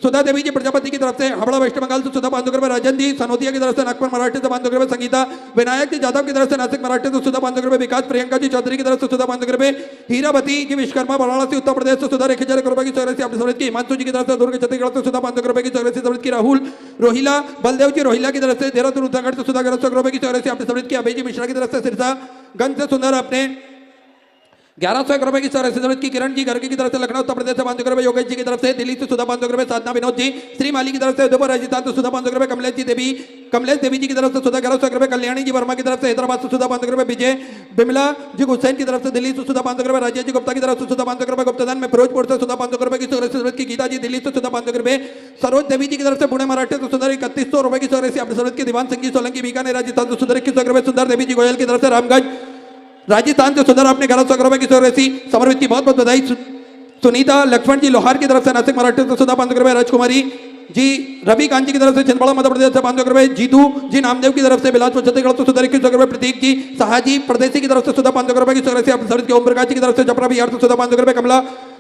सुधा देवी जी प्रजापति की तरफ से हावड़ा वेस्ट बंगाल से सुधा 500 रुपए, राजन जी सनोदिया की तरफ से नागपुर मराठी से 500 रुपए, संगीता विनायक जी जादव की तरफ से नासिक मराठी से सुधा 500 रुपए, विकास प्रियंका जी चौधरी की तरफ से सुधा 500 रुपए, हीरावती जी विश्वकर्मा वाराणसी उत्तर प्रदेश से सुधा 1000 रुपए की से आपने समृद्ध की। हिमांशु जी की तरफ से दुर्ग छत्तीसगढ़ से सुधा 500 रुपए की समृद्ध की। राहुल रोहिला बलदेव जी रोहिला की तरफ से देहरादून उत्तराखंड से सुधा 1100 रुपए की से आपने समृद्ध की। अभय जी मिश्रा की तरफ से सिरसा गंज से सुंदर अपने 1101 रुपए की समृद्ध की। किरण जी गर्गी की तरफ से लखनऊ उत्तर प्रदेश से 500 रुपए, योगेश जी की तरफ से दिल्ली से सुधा 500 रुपए, साधना विनोद जी श्री माली की तरफ से उदयपुर राजस्थान से सुधा 500 रुपए, कमलेश देवी जी की तरफ से सुधा 1100 रुपए, कल्याणी जी वर्मा की तरफ से हैदराबाद से सुधा 500 रुपए, विजय बिमला जी हुसैन की तरफ से दिल्ली से सुधा 500 रुपए, राजेश जी गुप्ता की तरफ से सुधा 500 रुपए, गुप्तदान में फिरोजपुर से सुधा 500 रुपए की समृद्ध की। गीता जी दिल्ली से सुधा 500 रुपए, सरोज देवी जी की तरफ से पुणे मराठी से सुधा 3100 रुपए की आपने समृद्ध की। दीवान सिंह जी सोलंकी बीकानेर राजस्थान से सुधा 2100 रुपए, सुंदर देवी जी गोयल की तरफ से रामगंज राजस्थान से सुंदर आपने 1100 रुपए की समृद्ध की बहुत बहुत बधाई। सुनीता लक्ष्मण जी लोहार की तरफ से नासिक मराठी से सुधा 500 रुपए, राजकुमारी जी रवि कांत जी की तरफ से छिंदवाड़ा मध्य प्रदेश से 500 रुपए, जीतू जी नामदेव की तरफ से बिलासपुर छत्तीसगढ़ से सुधा 2100 रुपए, प्रतीक जी साहाजी प्रदेशी की तरफ से सुधा 500 रुपए की आपने समृद्ध की। ओम प्रकाश जी की तरफ से चपरा बिहार से सुधा 500 रुपए,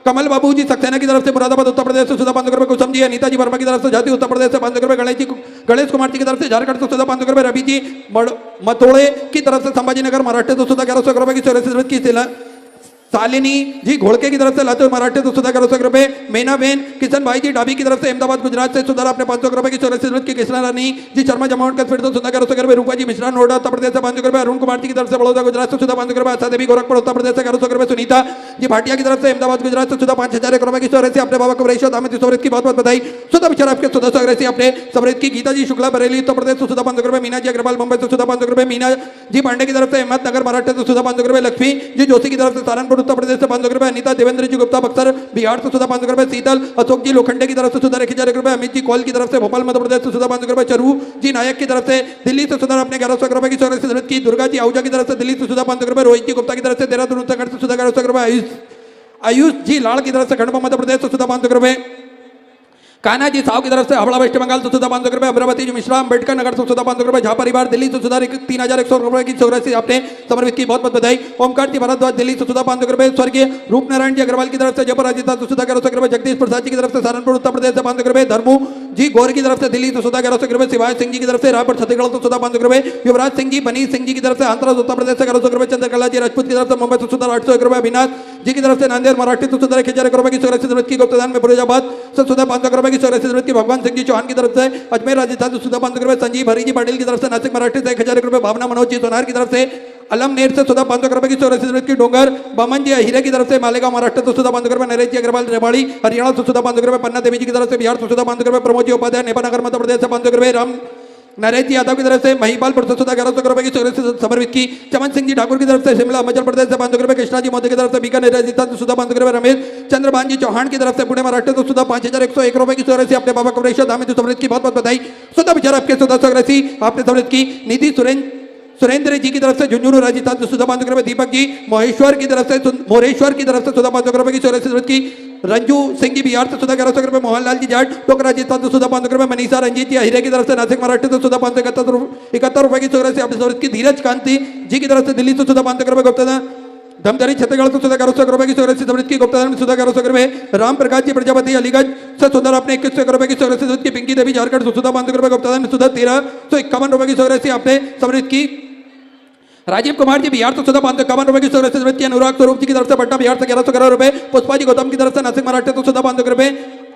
कमल बाबू जी सक्सेना की तरफ से मुरादाबाद उत्तर प्रदेश से सुधा 500 रुपए, कुसुम जी अनीता जी वर्मा की तरफ से जाति उत्तर प्रदेश से 500 रुपए, गणेश कुमार जी की तरफ से झारखंड से सुधा 500 रुपए, रवि जी मतोड़े की तरफ से संभाजीनगर मराठी से सुधा 1100 रुपए की। शालिनी जी घोड़के की तरफ से लातूर मराठी से सुधा 1100 रुपए, मेना बेन किशन भाई जी डाबी की तरफ से अहमदाबाद गुजरात से सुधा आपने 500 रुपए की की। कृष्णा रानी जी शर्मा जम्मू कश्मीर से सुधा 1100 रुपए, रूपा जी मिश्रा नोएडा उत्तर प्रदेश से 500 रुपए, अरुण कुमार जी की तरफ से बड़ौदा गुजरात से सुधा 500 रुपए, आशा देवी गोरखपुर उत्तर प्रदेश से 1100 रुपए, सुनीता जी भाटिया की तरफ से अहमदाबाद गुजरात से सुधा 5000 रुपए की अपने बाबा कमरेश्वर धाम में समृद्ध की बहुत बहुत बधाई। सुधा विचार आपके सुधा आपने समृद्ध की। गीता जी शुक्ला बरेली उत्तर प्रदेश से सुधा 500 रुपए, मीना जी अग्रवाल मुंबई से सुधा 500 रुपए, मीना जी पांडे की तरफ से अहमदनगर मराठी से सुधा 500 रुपए, लक्ष्मी जी जोशी की तरफ से सहारनपुर उत्तर प्रदेश से 500 रुपए, अनिता देवेंद्र जी गुप्ता बक्सर बिहार से सुधा 500 रुपए, शीतल अशोक जी लोखंडे की तरफ से सुधा 1000 रुपए, अमित जी कौल की तरफ से भोपाल मध्य प्रदेश से सुधा 500 रुपए, चरू जी नायक की तरफ से दिल्ली से सुधा अपने 1100 रुपए की। दुर्गा जी आहूजा की तरफ से दिल्ली से सुधा 500 रुपए, रोहित जी गुप्ता की तरफ से देहरादून उत्तराखंड से सुधा 1100 रुपए, आयुष जी लाल की तरफ से खंडवा मध्य प्रदेश से सुधा 500 रुपए, कान्हा जी साहू की तरफ से हावड़ा वेस्ट बंगाल से सुधा 500 रुपए, अमरावती जी मिश्रा अम्बेडकर नगर से सुधा 500 रुपए, झा परिवार दिल्ली से सुधा 3100 रुपए की आपने समर्पित की बहुत बहुत बधाई। ओमकार जी भारद्वाज दिल्ली से सुधा 500 रुपए, स्वर्गीय रूपनारायण जी अग्रवाल की तरफ से जयपुर राजस्थान से सुधा 1100 रुपए, जगदीश प्रसाद जी की तरफ से सहारनपुर उत्तर प्रदेश से 500 रुपए, धर्मू जी गौर की तरफ से दिल्ली से सुधा 1100 रुपए, शिवाय सिंह जी की तरफ से रायपुर छत्तीसगढ़ से सुधा 500 रुपए, युवराज सिंह जी बनी सिंह जी की तरफ से आंध्र उत्तर प्रदेश से 1100 रुपए, चंद्रकला जी राजपूत की तरफ से मुंबई से सुधा 800 रुपए, अविनाश जी की तरफ से नांदेड़ मराठी से सुधा 1000 रुपए की गुप्तदान में फिरोजाबाद से सुधा 500 रुपए की। भगवान सिंह जी चौहान की तरफ से अजमेर राजस्थान से सुधा 500 रुपए, संजीव हरी जी पाटिल की तरफ से नासिक मराठी से 1000 रुपए, भावना मनोज जी सोनार की तरफ से अलमनेर से सुधा 500 रुपए की। डोंगर बमन जी हीरे की तरफ से मालेगांव महाराष्ट्र से सुधा 500 रुपए, नरेश जी अग्रवाल रेवाड़ी हरियाणा से सुधा 500 रुपए, पन्ना देवी जी की तरफ से बिहार से सुधा 500 रुपए, प्रमोद जी उपाध्याय नेपाल मध्य प्रदेश से 500 रुपए, राम नरेश जी यादव की तरफ से महिपालपुर से सुधा 1100 रुपए की समर्पित की। चमन सिंह जी ठाकुर की तरफ से शिमला हिमाचल प्रदेश से 500 रुपए, कृष्णा जी मोदी की तरफ से बीकानेर राजस्थान से सुधा 500 रुपए, रमेश चंद्रभान जी चौहान की तरफ से पुणे महाराष्ट्र से सुधा 5101 रुपए की अपने बाबा कमरेश्वर धाम में समृद्ध की बहुत बहुत बधाई। सुधा विचार आपके सुधा आपने समृद्ध की। निधि सुरेंद्र जी की तरफ से झुंझुनू राजस्थान से सुधा 500 रुपए, दीपक जी मोरेश्वर की तरफ से सुधा 500 रुपए की। रंजू सिंह जी बिहार से सुधा 1100 रुपए, मोहनलाल जी जाट टोक राजस्थान से सुधा 500 रुपए, मनीषा रंजीत जी हीरे की तरफ से नासिक मराठी से सुधा 571 रुपए की। धीरज कांति जी की तरफ से दिल्ली से सुधा 500 रुपए, गुप्तदान धमदारी छत्तीसगढ़ से सुधा 1100 रुपए की समृद्ध की। गुप्तदान में सुधा 1100 रुपए, राम प्रकाश जी प्रजापति अलीगढ़ से सुधा अपने 2100 रुपए की समृद्ध की। पिंकी देवी झारखंड से सुधा 500 रुपए, गुप्तदान में सुधा 1351 रुपए की आपने समृद्ध की। राजीव कुमार जी बिहार से सुधा 551 रुपए की समृद्ध की। अनुराग स्वरूप जी की तरफ से पटना बिहार से 1111 रुपए, पुष्पा जी गौतम की तरफ से नासिक मराठी से सुधा 500 रुपए,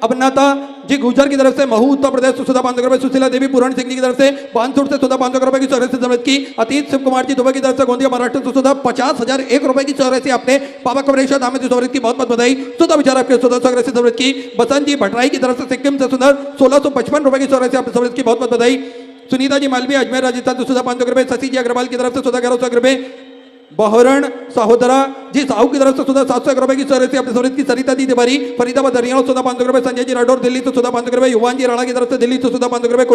अबनाता जी गुजर की तरफ से महू उत्तर प्रदेश से सुधा 500 रुपए, सुशीला देवी पूरण सिंह जी की तरफ से बानसूर से सुधा 500 रुपए की समृद्ध की। अतीत शिव कुमार जी दुबई की तरफ से गोंदिया महाराष्ट्र से सुधा 50,001 रुपए की आपने बाबा कमरेश्वर धाम में समृद्ध की बहुत बहुत बधाई। सुधा विचार आपके सुधा समृद्ध की। बसंत जी भटराई की तरफ से सिक्किम से सुंदर 1655 रुपए की आपने समृद्ध की बहुत बहुत बधाई। सुनीता जी मालवीय अजमेर राजस्थान से सुधा 500 रुपए, शशि जी अग्रवाल की तरफ से सुधा 1100 रुपए, बहरण सहोदरा जी साहू की तरफ से सुधा 701 रुपए की स्वराशि अपने समृद्ध की सरिता दी तिवारी फरीदाबाद हरियाणा सुधा 500 रुपए, संजय जी राठौर दिल्ली से सुधा 500 रुपए, युवान जी राणा की तरफ से दिल्ली से सुधा 500 रुपए,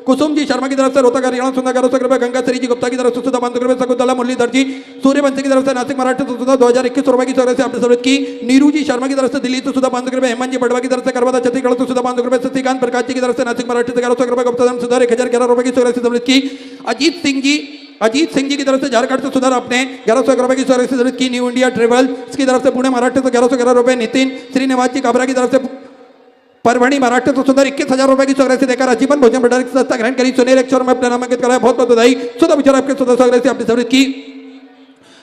कुसुम जी शर्मा की तरफ से रोहतक हरियाणा सुधा 1100 रुपए, गंगा श्री जी गुप्ता की तरफ से सुधा 500 रुपए, शकुंतला मुरलीधर जी सूर्यवंशी की तरफ से नासिक मराठा से सुधा 2021 रुपए की स्वराशि अपने समृद्ध की, नीरू जी शर्मा की तरफ से दिल्ली से सुधा 500 रुपए, हेमंत जी बड़वा की तरफ से करवादा छत्तीसगढ़ से सुधा 500 रुपए, सत्यकांत प्रकाश जी की तरफ से नासिक मराठा से 1100 रुपए, गुप्ता सुधा 1011 रुपए की स्वराशि समृद्ध की, अजीत सिंह जी की तरफ से झारखंड से सुधार आपने 1100 रुपए की स्वराशि समृद्ध की, न्यू इंडिया ट्रेवल्स की तरफ से पुणे महाराष्ट्र से 1111 रुपए, नितिन श्रीनिवास जी काबरा की तरफ से परभणी महाराष्ट्र से सुंदर 21,000 रुपए की स्वराशि देकर आजीवन भोजन भंडार की संस्था ग्रहण करी, सुनील एक में अपना नामांकित कराया, बहुत बहुत बधाई। सुधा विचार आपके सुधा स्वराशि आपने समृद्ध की,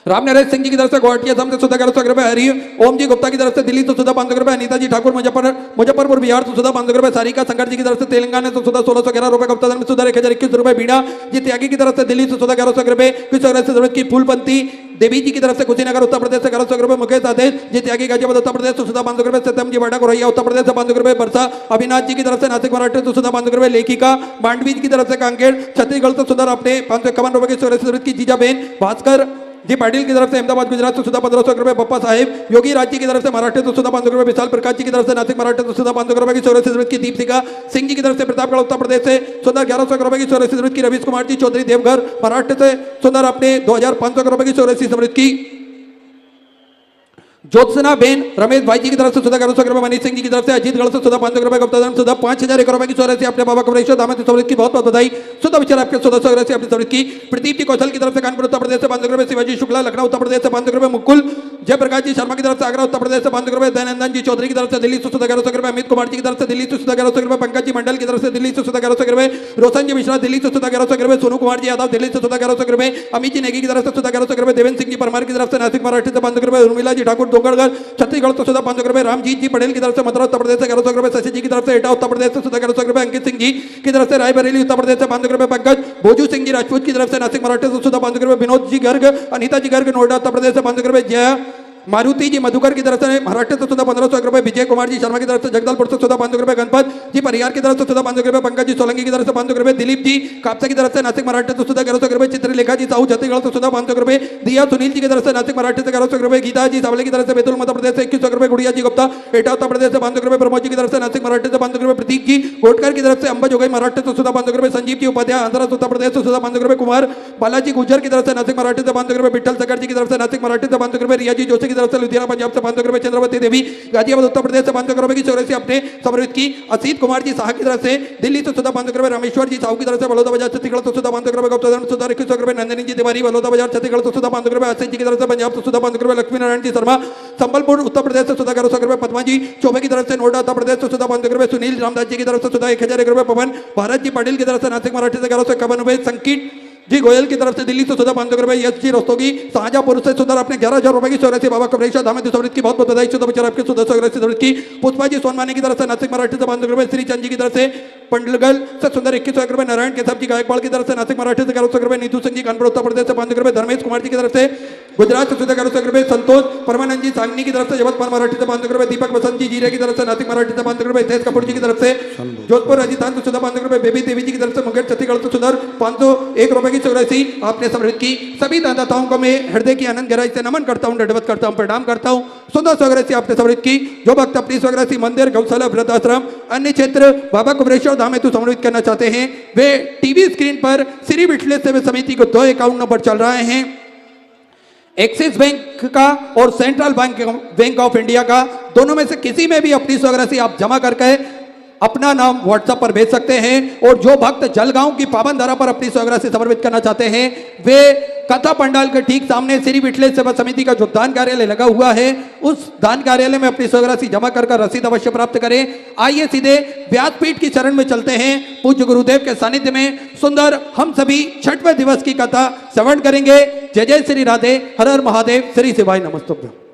रामनारायण सिंह जी की तरफ से गुवाहाटी असम से सुधा 1100 रुपए, हरि ओम जी गुप्ता की तरफ से दिल्ली से सुधा 500 रुपए, अनीता जी ठाकुर मुजफ्फरपुर बिहार से सुधा 500 रुपए, सारिका शंकर जी की तरफ से तेलंगाना से सुधा 1611 रुपए, गुप्ता में सुधा 1021 रुपए, बीणा जी त्यागी की तरफ से दिल्ली से सुधा 1100 रुपए की जरूरत की, फूलपंती देवी जी की तरफ से कुशीनगर उत्तर प्रदेश से 1100 रुपए, मुकेश आदेश जी त्यागी गाजियाबाद उत्तर प्रदेश से सुधा 500 रुपए, सत्यम जी वाडा गोरैया उत्तर प्रदेश से 500 रुपए, बरसा अविनाश जी की तरफ से नासिक महाराष्ट्र से सुधा 500 रुपए, लेखिका मांडवी जी की तरफ से कांकेर छत्तीसगढ़ से सुधा अपने 551 रुपए की स्वराशि की, जीजाबेन भास्कर जी पाटिल की तरफ से अहमदाबाद गुजरात से सुधा 1500 रुपए, पप्पा साहिब योगी राज्य की तरफ से महाराष्ट्र से सुधा 500 रुपए, विशाल प्रकाश जी की तरफ से नासिक महाराष्ट्र से सुधा 500 रुपए की स्वराशि की, दीपशिखा सिंह जी की तरफ से प्रतापगढ़ उत्तर प्रदेश से सुधा 1100 रुपए की स्वराशि की, रवीश कुमार जी चौधरी देवघर महाराष्ट्र से सुधा अपने 2500 रुपए की स्वराशि समृद्ध की, ज्योत्सना बेन रमेश भाई जी की तरफ से सुधा 1100 रुपए, मनीष सिंह जी की तरफ से अजीत गढ़ से सुधा 500 रुपए, गुप्ता सुधा 5001 रुपए की स्वराशि अपने बाबा कमरेश्वर दामद समृद्ध की, बहुत बहुत बधाई। सुधा विचार आपके सुधा स्वराशि अपनी समृद्ध की, प्रदीप जी कौशल की तरफ से कानपुर उत्तर प्रदेश से 500 रुपए, शिवाजी शुक्ला लखनऊ उत्तर प्रदेश से 500 रुपए, मुकुल जयप्रकाश जी शर्मा की तरफ से आगरा उत्तर प्रदेश से 500 रुपए, दयानंदन जी चौधरी की तरफ से दिल्ली से सुधा 1100 रुपए, अमित कुमार जी की तरफ से दिल्ली से सुधा 1100 रुपए, पंकज जी मंडल की तरफ से दिल्ली से सुधा 1100 रुपए, रोशन जी मिश्रा दिल्ली से सुधा 1100 रुपए, सोनू कुमार जी यादव दिल्ली से सुधा 1100 रुपए, अमित जी नेगी की तरफ से सुधा 1100 रुपए, देवेंद्र सिंह जी परमार की तरफ से नासिक महाराष्ट्र से 500 रुपए, उर्मिला जी ठाकुर डोंगरगढ़ छत्तीसगढ़ से सुधा 500 रुपए, रामजीत जी पटेल की तरफ से मथुरा उत्तर प्रदेश से 1100 रुपए, शशि जी की तरफ से एटा उत्तर प्रदेश से सुधा 1100 रुपए, अंकित सिंह जी की तरफ से रायबरेली उत्तर प्रदेश से 500 रुपए, पंकज भोजू सिंह जी राजपूत की तरफ से नासिक महाराष्ट्र से सुधा 500 रुपए, विनोद जी गर्ग अनीता जी गर्ग नोएडा उत्तर प्रदेश से 500 रुपए, जया मारुति जी मधुकर की तरफ से महाराष्ट्र से सुधा 1500 रुपए, विजय कुमार जी शर्मा की तरफ से जगदलपुर से सुधा 500 रुपए, गणपत जी परिहार की तरफ से सुधा 500 रुपए, पंकज जी सोलंकी की तरफ से 500 रुपए, दिलीप जी कापसा की तरफ से नासिक महाराष्ट्र से सुधा 1100 रुपए, चित्रलेखा जी साहू छत्तीसगढ़ से सुधा 500 रुपए, दिया सुनील जी की तरफ से नासिक महाराष्ट्र से 1100 रुपए, गीता जी सावले की तरफ से बैतूल मध्य प्रदेश से 2100 रुपए, गुड़िया जी गुप्ता एटा उत्तर प्रदेश से 500 रुपए, प्रमोद जी की तरफ से नासिक महाराष्ट्र से 500 रुपए, प्रतीक जी कोटकर की तरफ से अंबा जोगई महाराष्ट्र से सुधा 500 रुपए, संजीव जी उपाध्याय आंध्र उत्तर प्रदेश से सुधा 500 रुपए, कुमार बालाजी गुजर की तरफ से नासिक महाराष्ट्र से 500 रुपए, विठल सकर जी की तरफ से नासिक महाराष्ट्र से 500 रुपए, रिया जी जोशी की तरफ से लुधियाना पंजाब से 500 रुपए, चंद्रवती देवी गाजियाबाद उत्तर प्रदेश से 500 रुपए की स्वराशि अपने समृद्ध की, असीत कुमार जी साहा की तरफ से दिल्ली से सुधा 500 रुपए, रामेश्वर जी साहू की तरफ से बलौदा बाजार छत्तीसगढ़ से सुधा 500 रुपए, गुप्ता सुधा 2100 रुपए, नंदिनी जी तिवारी बलौदा बाजार छत्तीसगढ़ से सुधा 500 रुपए, आशीष जी की तरफ से पंजाब से सुधा 500 रुपए, लक्ष्मी नारायण जी शर्मा संबलपुर उत्तर प्रदेश से सुधा 1100 रुपए, पद्मा जी चौबे की तरफ से नोएडा उत्तर प्रदेश से सुधा 500 रुपए, सुनील रामदास जी की तरफ से सुधा 1001 रुपए, पवन भारत जी पाटिल की तरफ से नासिक महाराष्ट्र से 1151 रुपए, संकीट जी गोयल की तरफ से दिल्ली से सुधा 500 रुपए, यश जी रस्तोगी शाहजहांपुर से सुधा अपने 11,000 रुपए की स्वराशि, बाबा कमरेश्वर दामद समृद्ध की, बहुत बहुत बधाई। सुधा विचार आपके सुधा स्वराशि समृद्ध की, पुष्पा जी सोनमानी की तरफ से नासिक महाराष्ट्र से 500 रुपए, श्री चंद जी की तरफ से पंडलगल से सुंदर 2100 रुपए, नारायण केशव जी गायकवाड़ की तरफ से नासिक महाराष्ट्र से 1100 रुपए, नीतू सिंह जी कानपुर उत्तर प्रदेश से 500 रुपए, धर्मेश कुमार जी की तरफ से गुजरात से सुधा 1100 रुपए, संतोष परमानंद जी सांगनी की तरफ से जबलपुर महाराष्ट्र से 500 रुपए, दीपक बसंत जी जीरे की तरफ से नासिक महाराष्ट्र से 500 रुपए, तेज कपूर जी की तरफ से जोधपुर राजस्थान से सुधा 500 रुपए, बेबी देवी जी की तरफ से मुंगेर छत्तीसगढ़ से सुधा 501 रुपए की स्वराशि आपने समृद्ध की। सभी दानदाताओं को मैं हृदय की आनंद गहराई से नमन करता हूँ, दंडवत करता हूँ, प्रणाम करता हूँ। सुंदर स्वराशि आपने समृद्ध की। जो भक्त अपनी स्वराशि मंदिर, गौशाला, वृद्धाश्रम, अन्य क्षेत्र बाबा कुमरेश्वर धाम हेतु समर्पित करना चाहते हैं, वे टीवी स्क्रीन पर श्री विठले सेवा समिति को 2 अकाउंट नंबर चल रहे हैं, एक्सिस बैंक का और सेंट्रल बैंक ऑफ इंडिया का। दोनों में से किसी में भी अपनी स्वराशि आप जमा करके अपना नाम व्हाट्सएप पर भेज सकते हैं। और जो भक्त जलगांव की पावन धारा पर अपनी स्वराशि समर्पित करना चाहते हैं, वे कथा पंडाल के ठीक सामने श्री विठले सेवा समिति का जो दान कार्यालय लगा हुआ है, उस दान कार्यालय में अपनी स्वराशि जमा कर रसीद अवश्य प्राप्त करें। आइए सीधे व्यासपीठ की चरण में चलते हैं। पूज्य गुरुदेव के सानिध्य में सुंदर हम सभी छठवें दिवस की कथा श्रवण करेंगे। जय जय श्री राधे, हर हर महादेव, श्री शिवाय नमस्तुभ्यं।